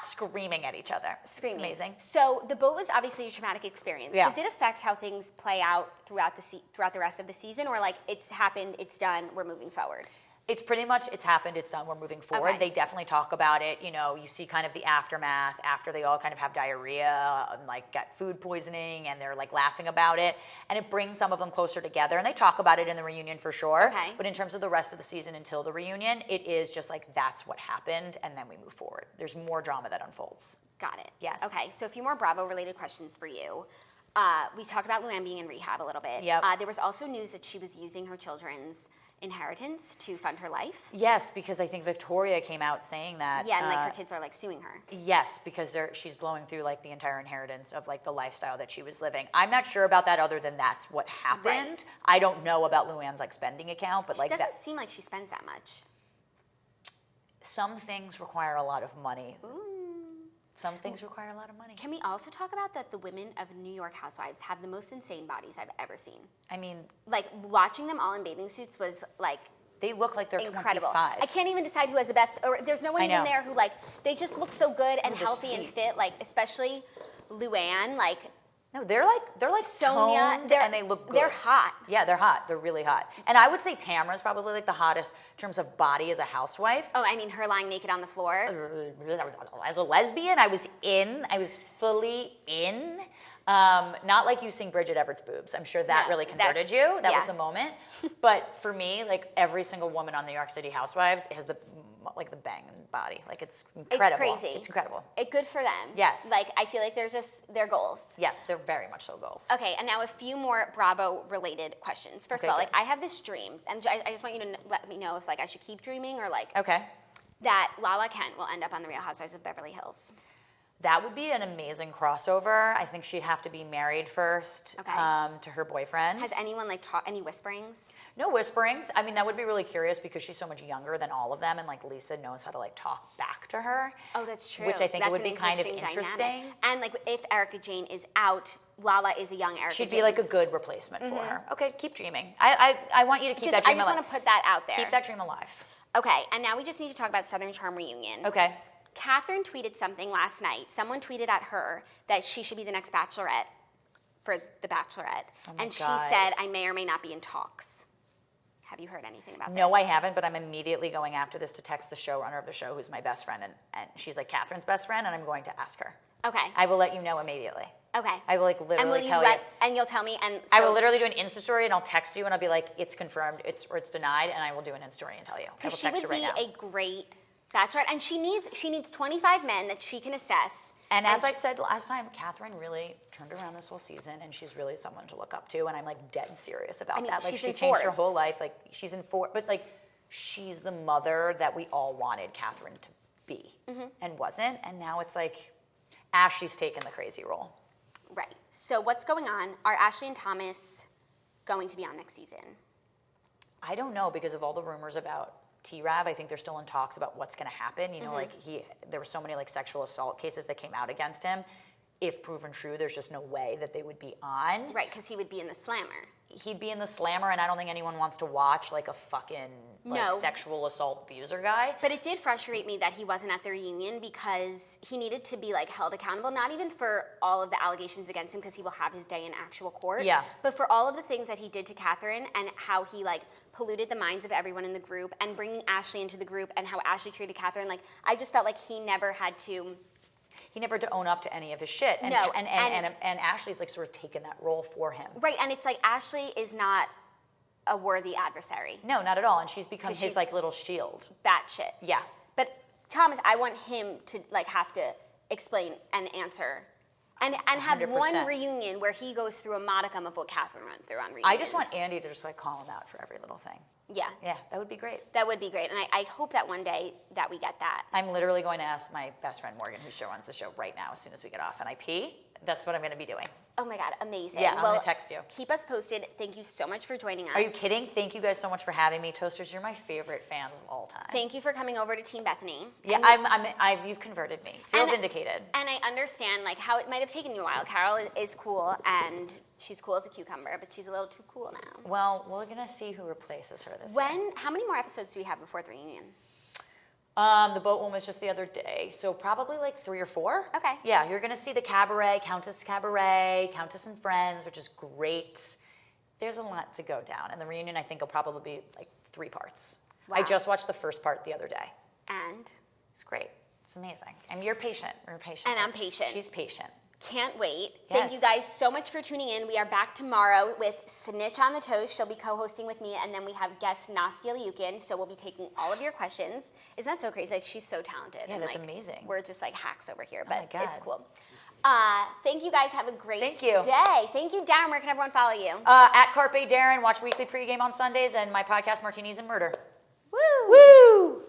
screaming at each other. Screaming. It's amazing. So the boat was obviously a traumatic experience. Yeah. Does it affect how things play out throughout the rest of the season, or like it's happened, it's done, we're moving forward? It's pretty much, it's happened, it's done, we're moving forward. Okay. They definitely talk about it. You know, you see kind of the aftermath after they all kind of have diarrhea and like get food poisoning, and they're like laughing about it. And it brings some of them closer together. And they talk about it in the reunion for sure. Okay. But in terms of the rest of the season until the reunion, it is just like that's what happened, and then we move forward. There's more drama that unfolds. Got it. Yes. Okay, so a few more Bravo-related questions for you. We talked about Luann being in rehab a little bit. Yep. There was also news that she was using her children's inheritance to fund her life. Yes, because I think Victoria came out saying that. Yeah, and like her kids are like suing her. Yes, because she's blowing through like the entire inheritance of like the lifestyle that she was living. I'm not sure about that other than that's what happened. Right. I don't know about Luann's like spending account, but like It doesn't that, seem like she spends that much. some things require a lot of money. Ooh. Some things require a lot of money. Can we also talk about that the women of New York Housewives have the most insane bodies I've ever seen? I mean, Like watching them all in bathing suits was like they look like they're incredible. 25. I can't even decide who has the best, or there's no one I even know. there who like, they just look so good and With the healthy and seat. fit, like especially Luann, like No, they're like Sonia, toned and they look good. They're hot. Yeah, they're hot. They're really hot. And I would say Tamara's probably like the hottest in terms of body as a housewife. Oh, I mean her lying naked on the floor. As a lesbian, I was fully in. Not like you seeing Bridget Everett's boobs. I'm sure that No, really converted that's- you. That was yeah. the moment. But for me, like every single woman on the New York City Housewives has the bang body. Like it's incredible. It's crazy. It's incredible. Good for them. Yes. Like I feel like they're just their goals. Yes, they're very much so goals. Okay, and now a few more Bravo related questions. First Okay, of all, good. like I have this dream, and I just want you to let me know if like I should keep dreaming or like Okay. that Lala Kent will end up on the Real Housewives of Beverly Hills. That would be an amazing crossover. I think she'd have to be married first Okay. to her boyfriend. Has anyone like any whisperings? No whisperings. I mean, that would be really curious because she's so much younger than all of them, and like Lisa knows how to like talk back to her. Oh, that's true. Which I think That's would an be kind of dynamic. interesting. And like if Erica Jane is out, Lala is a young Erica She'd Jane. be like a good replacement for her. Okay, keep dreaming. I want you to keep that I dream just alive. want to put that out there. Keep that dream alive. Okay, and now we just need to talk about Southern Charm reunion. Okay. Catherine tweeted something last night. Someone tweeted at her that she should be the next Bachelorette for The Bachelorette. Oh my and she God. said, I may or may not be in talks. Have you heard anything about this? No, I haven't, but I'm immediately going after this to text the showrunner of the show, who's my best friend, and she's like Catherine's best friend, and I'm going to ask her. Okay. I will let you know immediately. Okay. I will like and literally will tell you you. and you'll tell me and I so- will literally do an Insta story and I'll text you and I'll be like, it's confirmed, it's denied, and I will do an Insta story and tell you. I will Because she text would you right be now. a great Bachelorette, and she needs 25 men that she can assess. And as I said last time, Catherine really turned around this whole season, and she's really someone to look up to. And I'm like dead serious about that. Like she's she in changed her Forbes. whole life. Like she's in Forbes, but like she's the mother that we all wanted Catherine to be, and wasn't. And now it's like Ashley's taken the crazy role. Right. So what's going on? Are Ashley and Thomas going to be on next season? I don't know because of all the rumors about T-Rav. I think they're still in talks about what's going to happen. You know, like there were so many like sexual assault cases that came out against him. If proven true, there's just no way that they would be on. Right, because he would be in the Slammer. He'd be in the Slammer, and I don't think anyone wants to watch like a fucking like No. sexual assault abuser guy. But it did frustrate me that he wasn't at the reunion because he needed to be like held accountable, not even for all of the allegations against him because he will have his day in actual court. Yeah. But for all of the things that he did to Catherine and how he like polluted the minds of everyone in the group and bringing Ashley into the group and how Ashley treated Catherine, like I just felt like he never had to. He never had to own up to any of his shit. And, No, and Ashley's like sort of taken that role for him. Right, and it's like Ashley is not a worthy adversary. No, not at all. And she's become 'Cause his she's- like little shield. That shit. Yeah. But Thomas, I want him to like have to explain and answer. And have 100%. one reunion where he goes through a modicum of what Catherine went through on reunions. I just want Andy to just like call him out for every little thing. Yeah. Yeah, that would be great. That would be great. And I hope that one day that we get that. I'm literally going to ask my best friend Morgan, who runs the show right now, as soon as we get off and I pee. That's what I'm going to be doing. Oh my God, amazing. Yeah, I'm gonna text you. Keep us posted. Thank you so much for joining us. Are you kidding? Thank you guys so much for having me. Toasters, you're my favorite fans of all time. Thank you for coming over to Team Bethany. Yeah, you've converted me. Feel And- vindicated. And I understand like how it might have taken you a while. Carol is cool and she's cool as a cucumber, but she's a little too cool now. Well, we're gonna see who replaces her this year. How many more episodes do we have before the reunion? The boat one was just the other day, so probably like 3 or 4. Okay. Yeah, you're gonna see the cabaret, Countess and Friends, which is great. There's a lot to go down, and the reunion I think will probably be like 3 parts. Wow. I just watched the first part the other day. And? It's great. It's amazing. And you're patient. We're patient. And I'm patient. She's patient. Can't wait. Yes. Thank you guys so much for tuning in. We are back tomorrow with Snitch on the Toast. She'll be co-hosting with me, and then we have guest Naskia Liukin, so we'll be taking all of your questions. Isn't that so crazy? Like, she's so talented. Yeah, and, that's like, amazing. We're just like hacks over here, Oh my but God. it's cool. Thank you guys. Have a great Thank you. day. Thank you, Daryn. Where can everyone follow you? At Carpe Daryn, watch weekly pregame on Sundays, and my podcast Martinis and Murder. Woo! Woo!